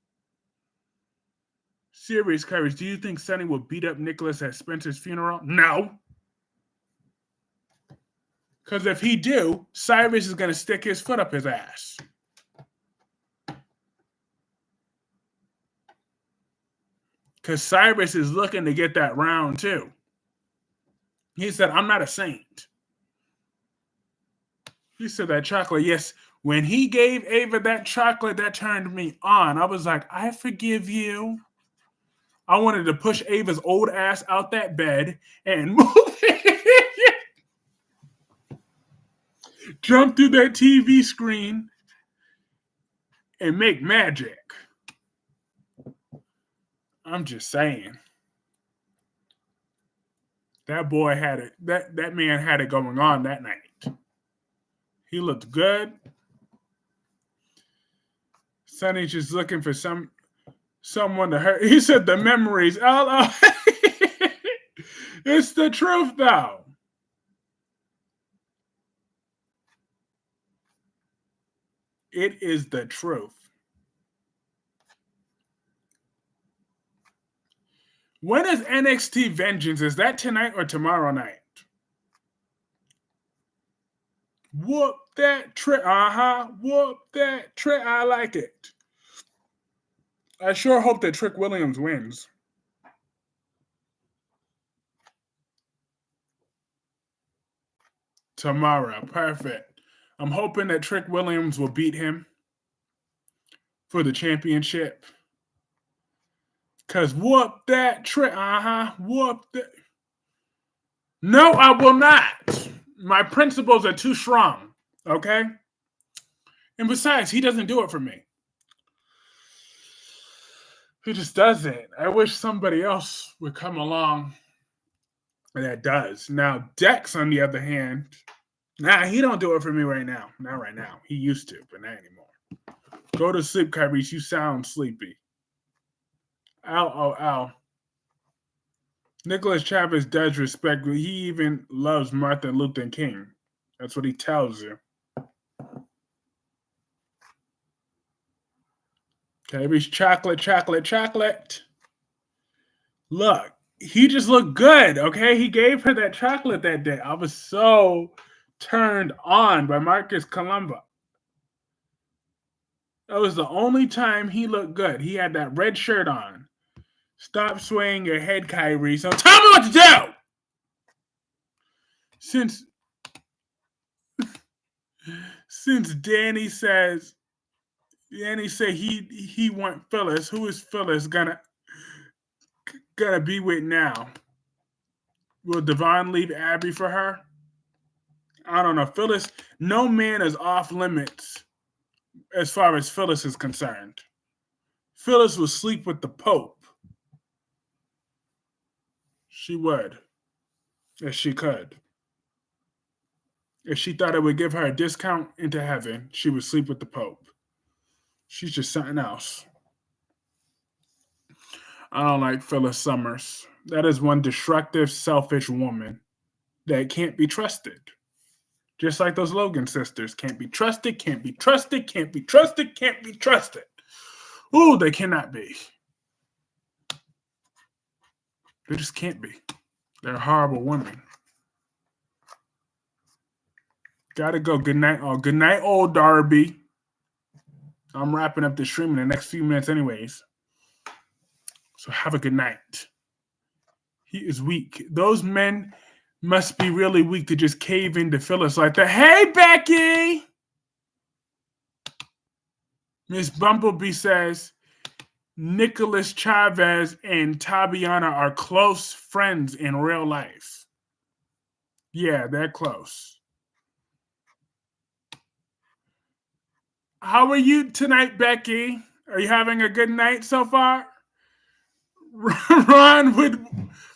Serious courage. Do you think Sonny will beat up Nicholas at Spencer's funeral? No. Because if he do, Cyrus is going to stick his foot up his ass. Because Cyrus is looking to get that round too. He said, I'm not a saint. He said that chocolate, yes. When he gave Ava that chocolate, that turned me on. I was like, I forgive you. I wanted to push Ava's old ass out that bed and move it. Jump through that TV screen and make magic. I'm just saying. That boy had it. That man had it going on that night. He looked good. Sonny's just looking for someone to hurt. He said the memories. Oh, it's the truth, though. It is the truth. When is NXT Vengeance? Is that tonight or tomorrow night? Whoop that trick. Whoop that trick. I like it. I sure hope that Trick Williams wins. Tomorrow. Perfect. I'm hoping that Trick Williams will beat him for the championship. Because whoop that trick. Whoop that. No, I will not. My principles are too strong. Okay? And besides, he doesn't do it for me. He just doesn't. I wish somebody else would come along that does. Now, Dex, on the other hand, he don't do it for me right now. Not right now. He used to, but not anymore. Go to sleep, Kyrie. You sound sleepy. Ow. Nicholas Chavez does respect me. He even loves Martin Luther King. That's what he tells you. Kyrie's chocolate. Look, he just looked good, okay? He gave her that chocolate that day. I was so turned on by Marcus Columba. That was the only time he looked good. He had that red shirt on. Stop swaying your head, Kyrie. So tell me what to do! Since Danny said he want Phyllis, who is Phyllis gonna be with now? Will Devon leave Abby for her? I don't know. Phyllis, no man is off limits as far as Phyllis is concerned. Phyllis will sleep with the Pope. She would. If she could. If she thought it would give her a discount into heaven, she would sleep with the Pope. She's just something else. I don't like Phyllis Summers. That is one destructive, selfish woman that can't be trusted. Just like those Logan sisters. Can't be trusted. Ooh, they cannot be. They just can't be. They're horrible women. Gotta go. Good night, all. Good night, old Darby. I'm wrapping up the stream in the next few minutes anyways. So have a good night. He is weak. Those men must be really weak to just cave into Phyllis like that. Hey, Becky! Miss Bumblebee says, Nicholas Chavez and Tabyana are close friends in real life. Yeah, they're close. How are you tonight, Becky? Are you having a good night so far? Ron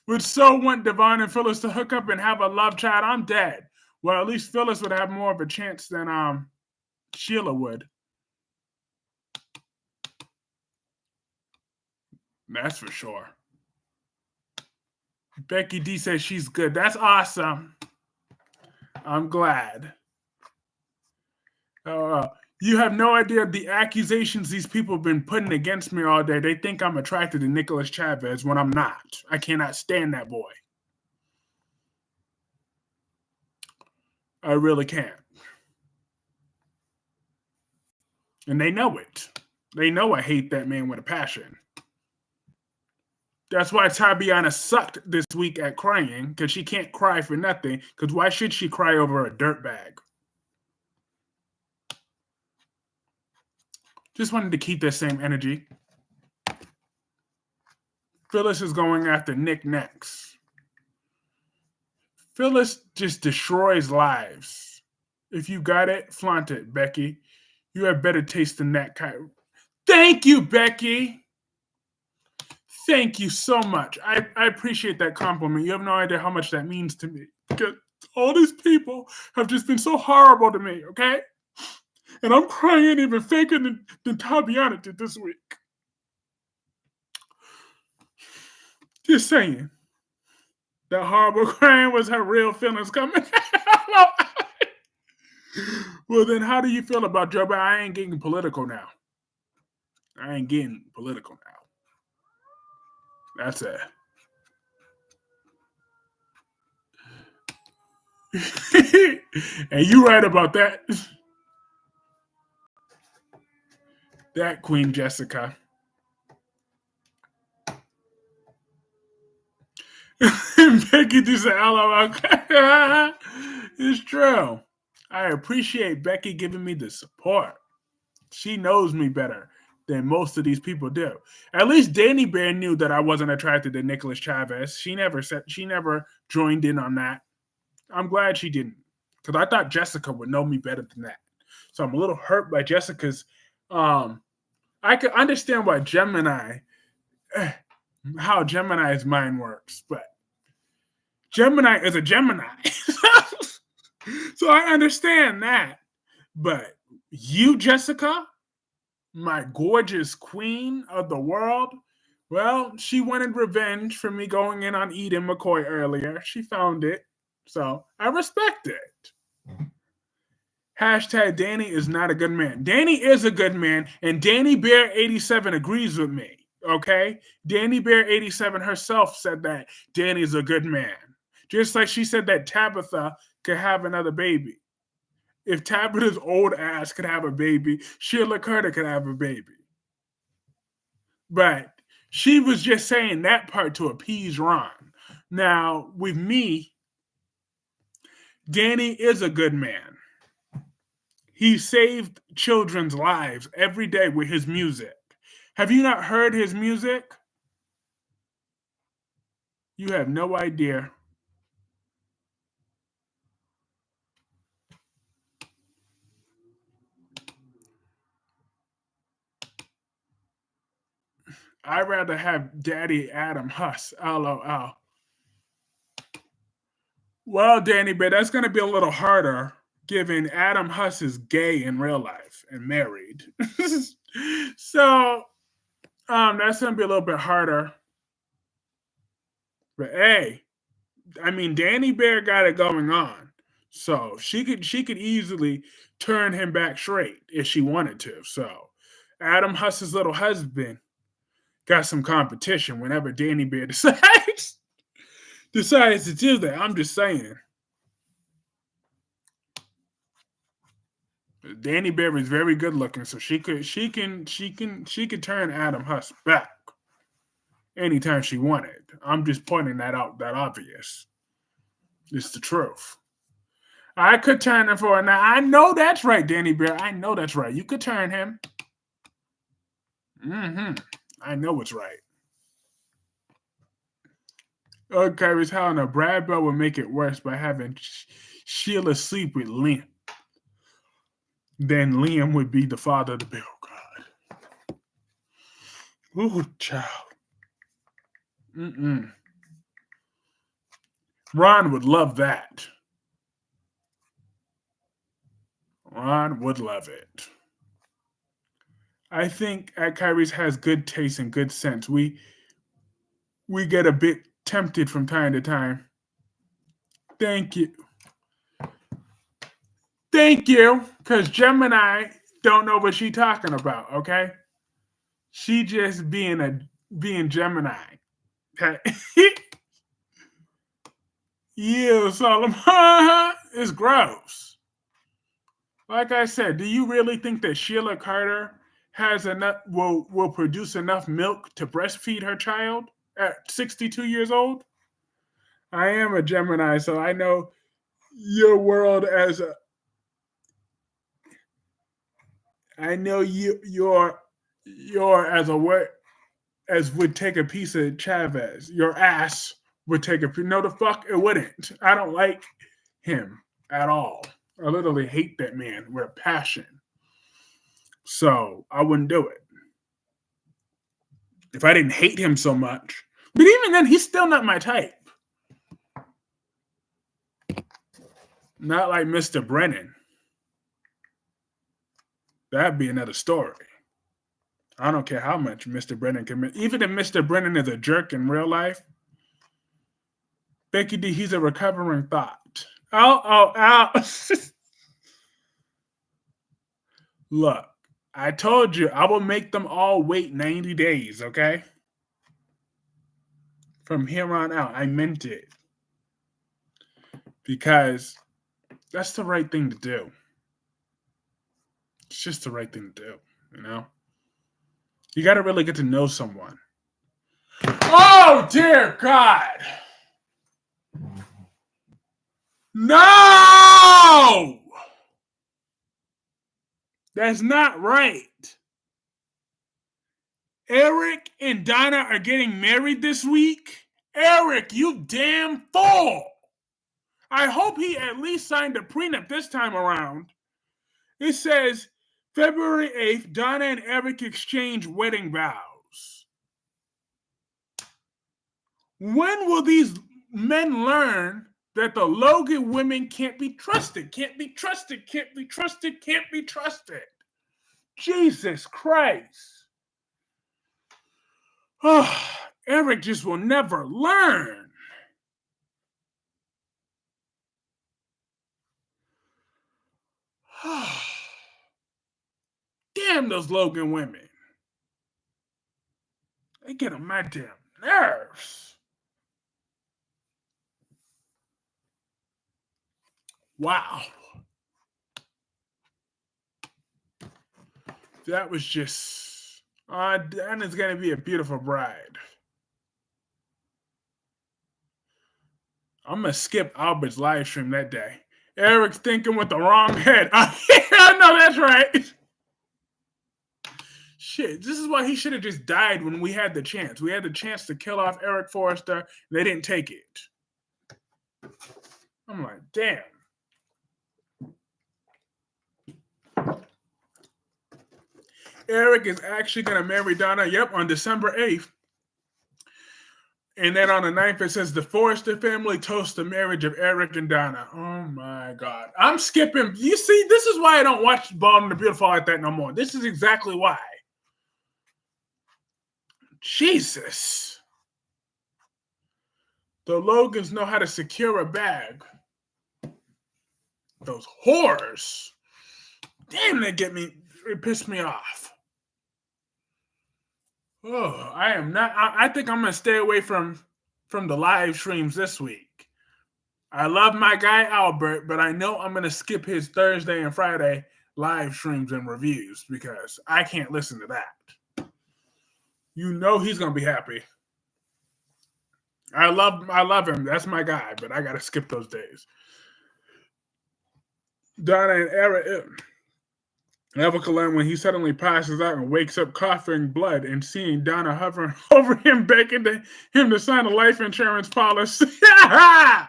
would so want Devon and Phyllis to hook up and have a love child. I'm dead. Well, at least Phyllis would have more of a chance than Sheila would. That's for sure. Becky D says she's good. That's awesome. I'm glad. You have no idea the accusations these people have been putting against me all day. They think I'm attracted to Nicholas Chavez when I'm not. I cannot stand that boy. I really can't. And they know it. They know I hate that man with a passion. That's why Tabyana sucked this week at crying, because she can't cry for nothing, because why should she cry over a dirtbag? Just wanted to keep that same energy. Phyllis is going after Nick next. Phyllis just destroys lives. If you got it, flaunt it, Becky. You have better taste than that, Kyrie. Thank you, Becky. Thank you so much. I appreciate that compliment. You have no idea how much that means to me. Because all these people have just been so horrible to me, okay? And I'm crying even faker than Tabyana did this week. Just saying. That horrible crying was her real feelings coming. Well, then how do you feel about Joe Biden? I ain't getting political now. That's it. And you right about that. That Queen Jessica. Becky just said, LOL. It's true. I appreciate Becky giving me the support. She knows me better than most of these people do. At least Danny Bear knew that I wasn't attracted to Nicholas Chavez. She never joined in on that. I'm glad she didn't, because I thought Jessica would know me better than that. So I'm a little hurt by Jessica's. I could understand why how Gemini's mind works, but Gemini is a Gemini. So I understand that. But you, Jessica, my gorgeous queen of the world, well, she wanted revenge for me going in on Eden McCoy earlier. She found it. So I respect it. Hashtag Danny is not a good man. Danny is a good man, and Danny Bear 87 agrees with me. Okay? Danny Bear 87 herself said that Danny's a good man. Just like she said that Tabitha could have another baby. If Tabitha's old ass could have a baby, Sheila Carter could have a baby. But she was just saying that part to appease Ron. Now, with me, Danny is a good man. He saved children's lives every day with his music. Have you not heard his music? You have no idea. I'd rather have Daddy Adam Huss. LOL. Well, Danny, but that's going to be a little harder given Adam Huss is gay in real life and married. So that's going to be a little bit harder. But hey, I mean, Danny Bear got it going on. So she could easily turn him back straight if she wanted to. So Adam Huss's little husband got some competition whenever Danny Bear decides to do that. I'm just saying. Danny Bear is very good looking, so she could turn Adam Huss back anytime she wanted. I'm just pointing that out. That obvious. It's the truth. I could turn him for now. I know that's right, Danny Bear. I know that's right. You could turn him. I know it's right. Okay, it's how a Brad Bell would make it worse by having Sheila sleep with Liam. Then Liam would be the father of the baby. Oh, God. Ooh, child. Ron would love that. Ron would love it. I think Kyrie's has good taste and good sense. We get a bit tempted from time to time. Thank you. Thank you. Because Gemini don't know what she talking about, okay? She just being Gemini. Okay? Yeah, Solomon. It's gross. Like I said, do you really think that Sheila Carter has enough will produce enough milk to breastfeed her child at 62 years old? I am a Gemini, so I know your world as a. I know you're as a what as would take a piece of Chavez. Your ass would take a piece. No, the fuck it wouldn't. I don't like him at all. I literally hate that man with a passion. So I wouldn't do it if I didn't hate him so much. But even then, he's still not my type. Not like Mr. Brennan. That'd be another story. I don't care how much Mr. Brennan can. Even if Mr. Brennan is a jerk in real life, Becky D, he's a recovering thought. Oh. Look, I told you I will make them all wait 90 days, okay? From here on out, I meant it. Because That's the right thing to do. It's just the right thing to do, you know? You got to really get to know someone. Oh, dear God. No! That's not right. Eric and Donna are getting married this week. Eric, you damn fool! I hope he at least signed a prenup this time around. It says February 8th, Donna and Eric exchange wedding vows. When will these men learn that the Logan women can't be trusted, can't be trusted, can't be trusted, can't be trusted? Jesus Christ. Oh, Eric just will never learn. Damn those Logan women. They get on my damn nerves. Wow. That was just... Donna's going to be a beautiful bride. I'm going to skip Albert's live stream that day. Eric's thinking with the wrong head. I know that's right. Shit, this is why he should have just died when we had the chance. We had the chance to kill off Eric Forrester. And they didn't take it. I'm like, damn. Eric is actually going to marry Donna, on December 8th. And then on the 9th, it says the Forrester family toasts the marriage of Eric and Donna. Oh, my God. I'm skipping. You see, this is why I don't watch Bald and the Beautiful like that no more. This is exactly why. Jesus. The Logans know how to secure a bag. Those whores. Damn, it pissed me off. Oh, I am not. I think I'm going to stay away from the live streams this week. I love my guy Albert, but I know I'm going to skip his Thursday and Friday live streams and reviews because I can't listen to that. You know he's going to be happy. I love him. That's my guy, but I got to skip those days. Donna and Eric... Evelyn, when he suddenly passes out and wakes up coughing blood and seeing Donna hovering over him, begging him to sign a life insurance policy. I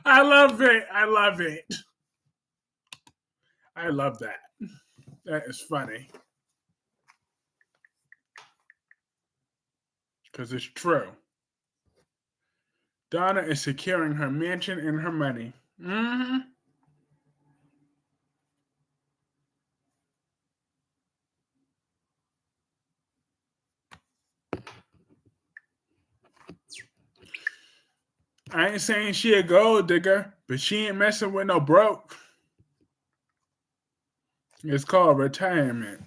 love it. I love it. I love that. That is funny. Because it's true. Donna is securing her mansion and her money. Mm-hmm. I ain't saying she a gold digger, but she ain't messing with no broke. It's called retirement.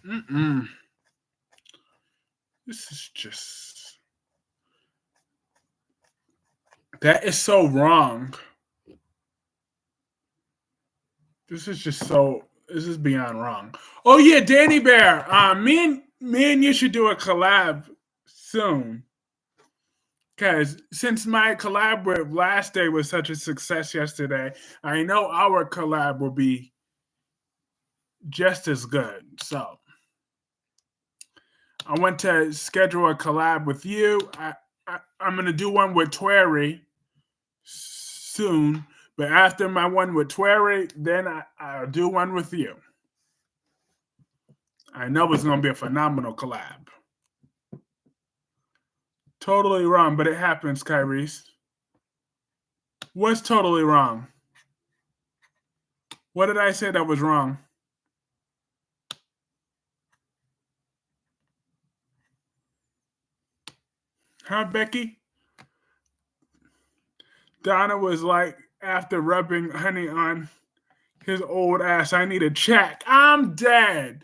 This is just... That is so wrong. This is beyond wrong. Oh yeah, Danny Bear. Me and you should do a collab soon. Because since my collab with Last Day was such a success yesterday, I know our collab will be just as good. So I want to schedule a collab with you. I'm going to do one with Twerry soon. But after my one with Twerry, then I'll do one with you. I know it's going to be a phenomenal collab. Totally wrong, but it happens, Kyrese. What's totally wrong? What did I say that was wrong? Huh, Becky? Donna was like, after rubbing honey on his old ass, I need a check. I'm dead.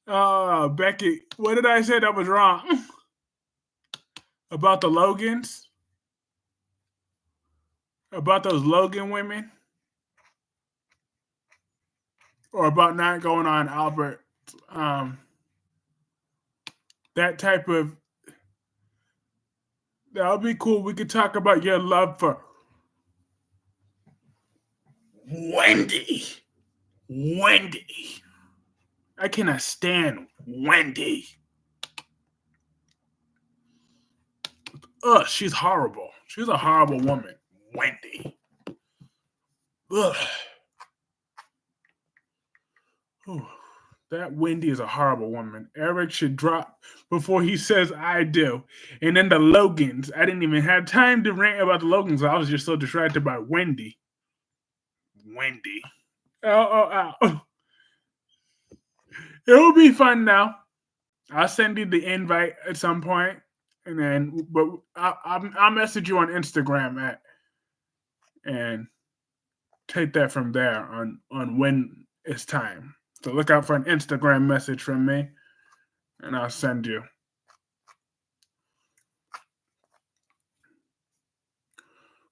Oh, Becky, what did I say that was wrong? About the Logans? About those Logan women? or about not going on Albert. That type of that would be cool. We could talk about your love for Wendy. Wendy. I cannot stand Wendy. Ugh, she's horrible. She's a horrible woman. Wendy. Ugh. Ooh, that Wendy is a horrible woman. Eric should drop before he says I do. And then the Logans. I didn't even have time to rant about the Logans. I was just so distracted by Wendy. Wendy. Oh. It'll be fun now. I'll send you the invite at some point, and then I'll message you on Instagram and take that from there on when it's time. So look out for an Instagram message from me, and I'll send you.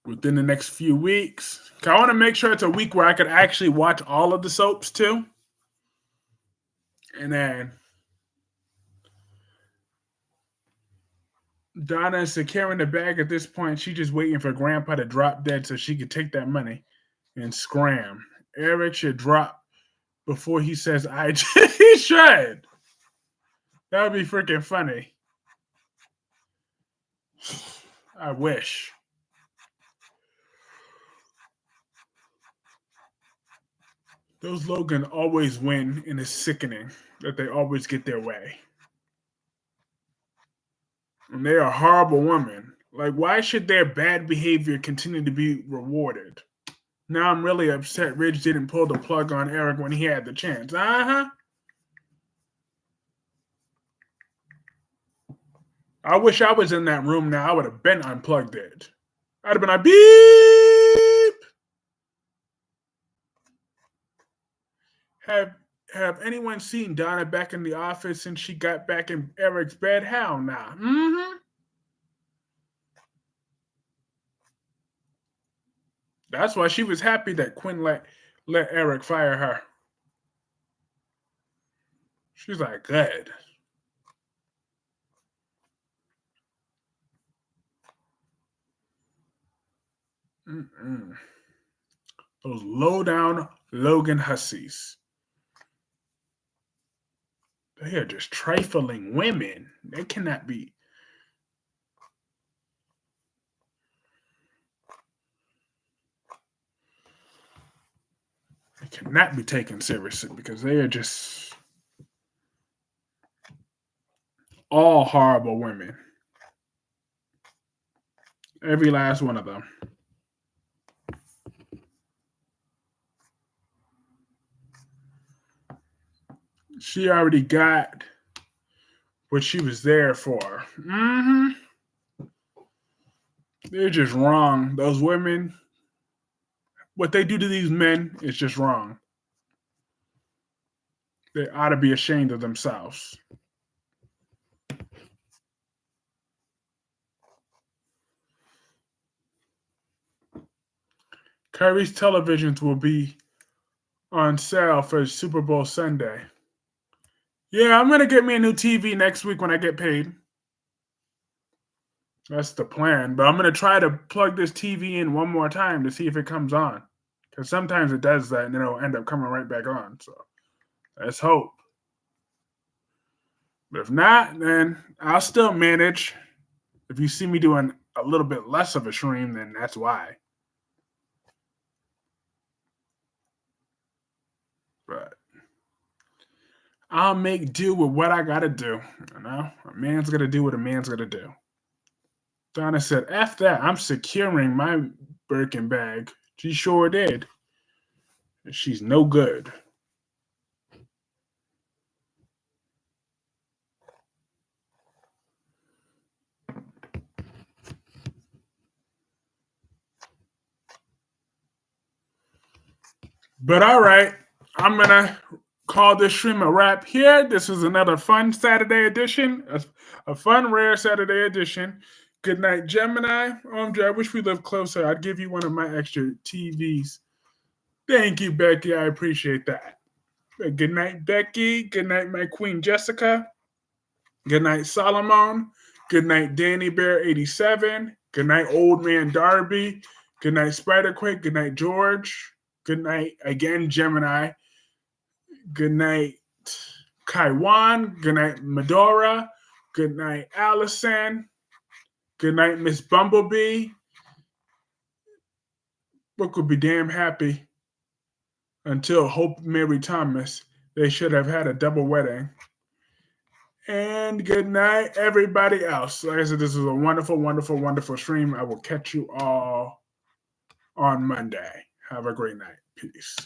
Within the next few weeks. I want to make sure it's a week where I could actually watch all of the soaps too. And then Donna is securing the bag at this point. She's just waiting for Grandpa to drop dead so she could take that money and scram. Eric should drop before he says I he should. That would be freaking funny. I wish. Those Logan always win, and it's sickening that they always get their way. And they are horrible women. Like, why should their bad behavior continue to be rewarded? Now I'm really upset Ridge didn't pull the plug on Eric when he had the chance. I wish I was in that room now. I would have been unplugged it. I'd have been like, beep! Have anyone seen Donna back in the office since she got back in Eric's bed? Hell nah. Mm-hmm. That's why she was happy that Quinn let Eric fire her. She's like, good. Those low-down Logan hussies. They are just trifling women. They cannot be. They cannot be taken seriously because they are just all horrible women. Every last one of them. She already got what she was there for. Mm-hmm. They're just wrong. Those women, what they do to these men is just wrong. They ought to be ashamed of themselves. Kyrie's televisions will be on sale for Super Bowl Sunday. Yeah, I'm going to get me a new TV next week when I get paid. That's the plan. But I'm going to try to plug this TV in one more time to see if it comes on. Because sometimes it does that and then it'll end up coming right back on. So let's hope. But if not, then I'll still manage. If you see me doing a little bit less of a stream, then that's why. But I'll make do with what I gotta do. You know, a man's gotta do what a man's gotta do. Donna said, F that, I'm securing my Birkin bag. She sure did. She's no good. But all right, I'm gonna call this stream a wrap here. This was another fun Saturday edition, a fun, rare Saturday edition. Good night, Gemini. OMG, I wish we lived closer. I'd give you one of my extra TVs. Thank you, Becky. I appreciate that. Good night, Becky. Good night, my queen Jessica. Good night, Solomon. Good night, Danny Bear 87. Good night, Old Man Darby. Good night, Spiderquake. Good night, George. Good night again, Gemini. Good night, Kaiwan. Good night, Medora. Good night, Allison. Good night, Miss Bumblebee. Book would be damn happy until Hope Mary Thomas. They should have had a double wedding. And good night, everybody else. Like I said, this was a wonderful, wonderful, wonderful stream. I will catch you all on Monday. Have a great night. Peace.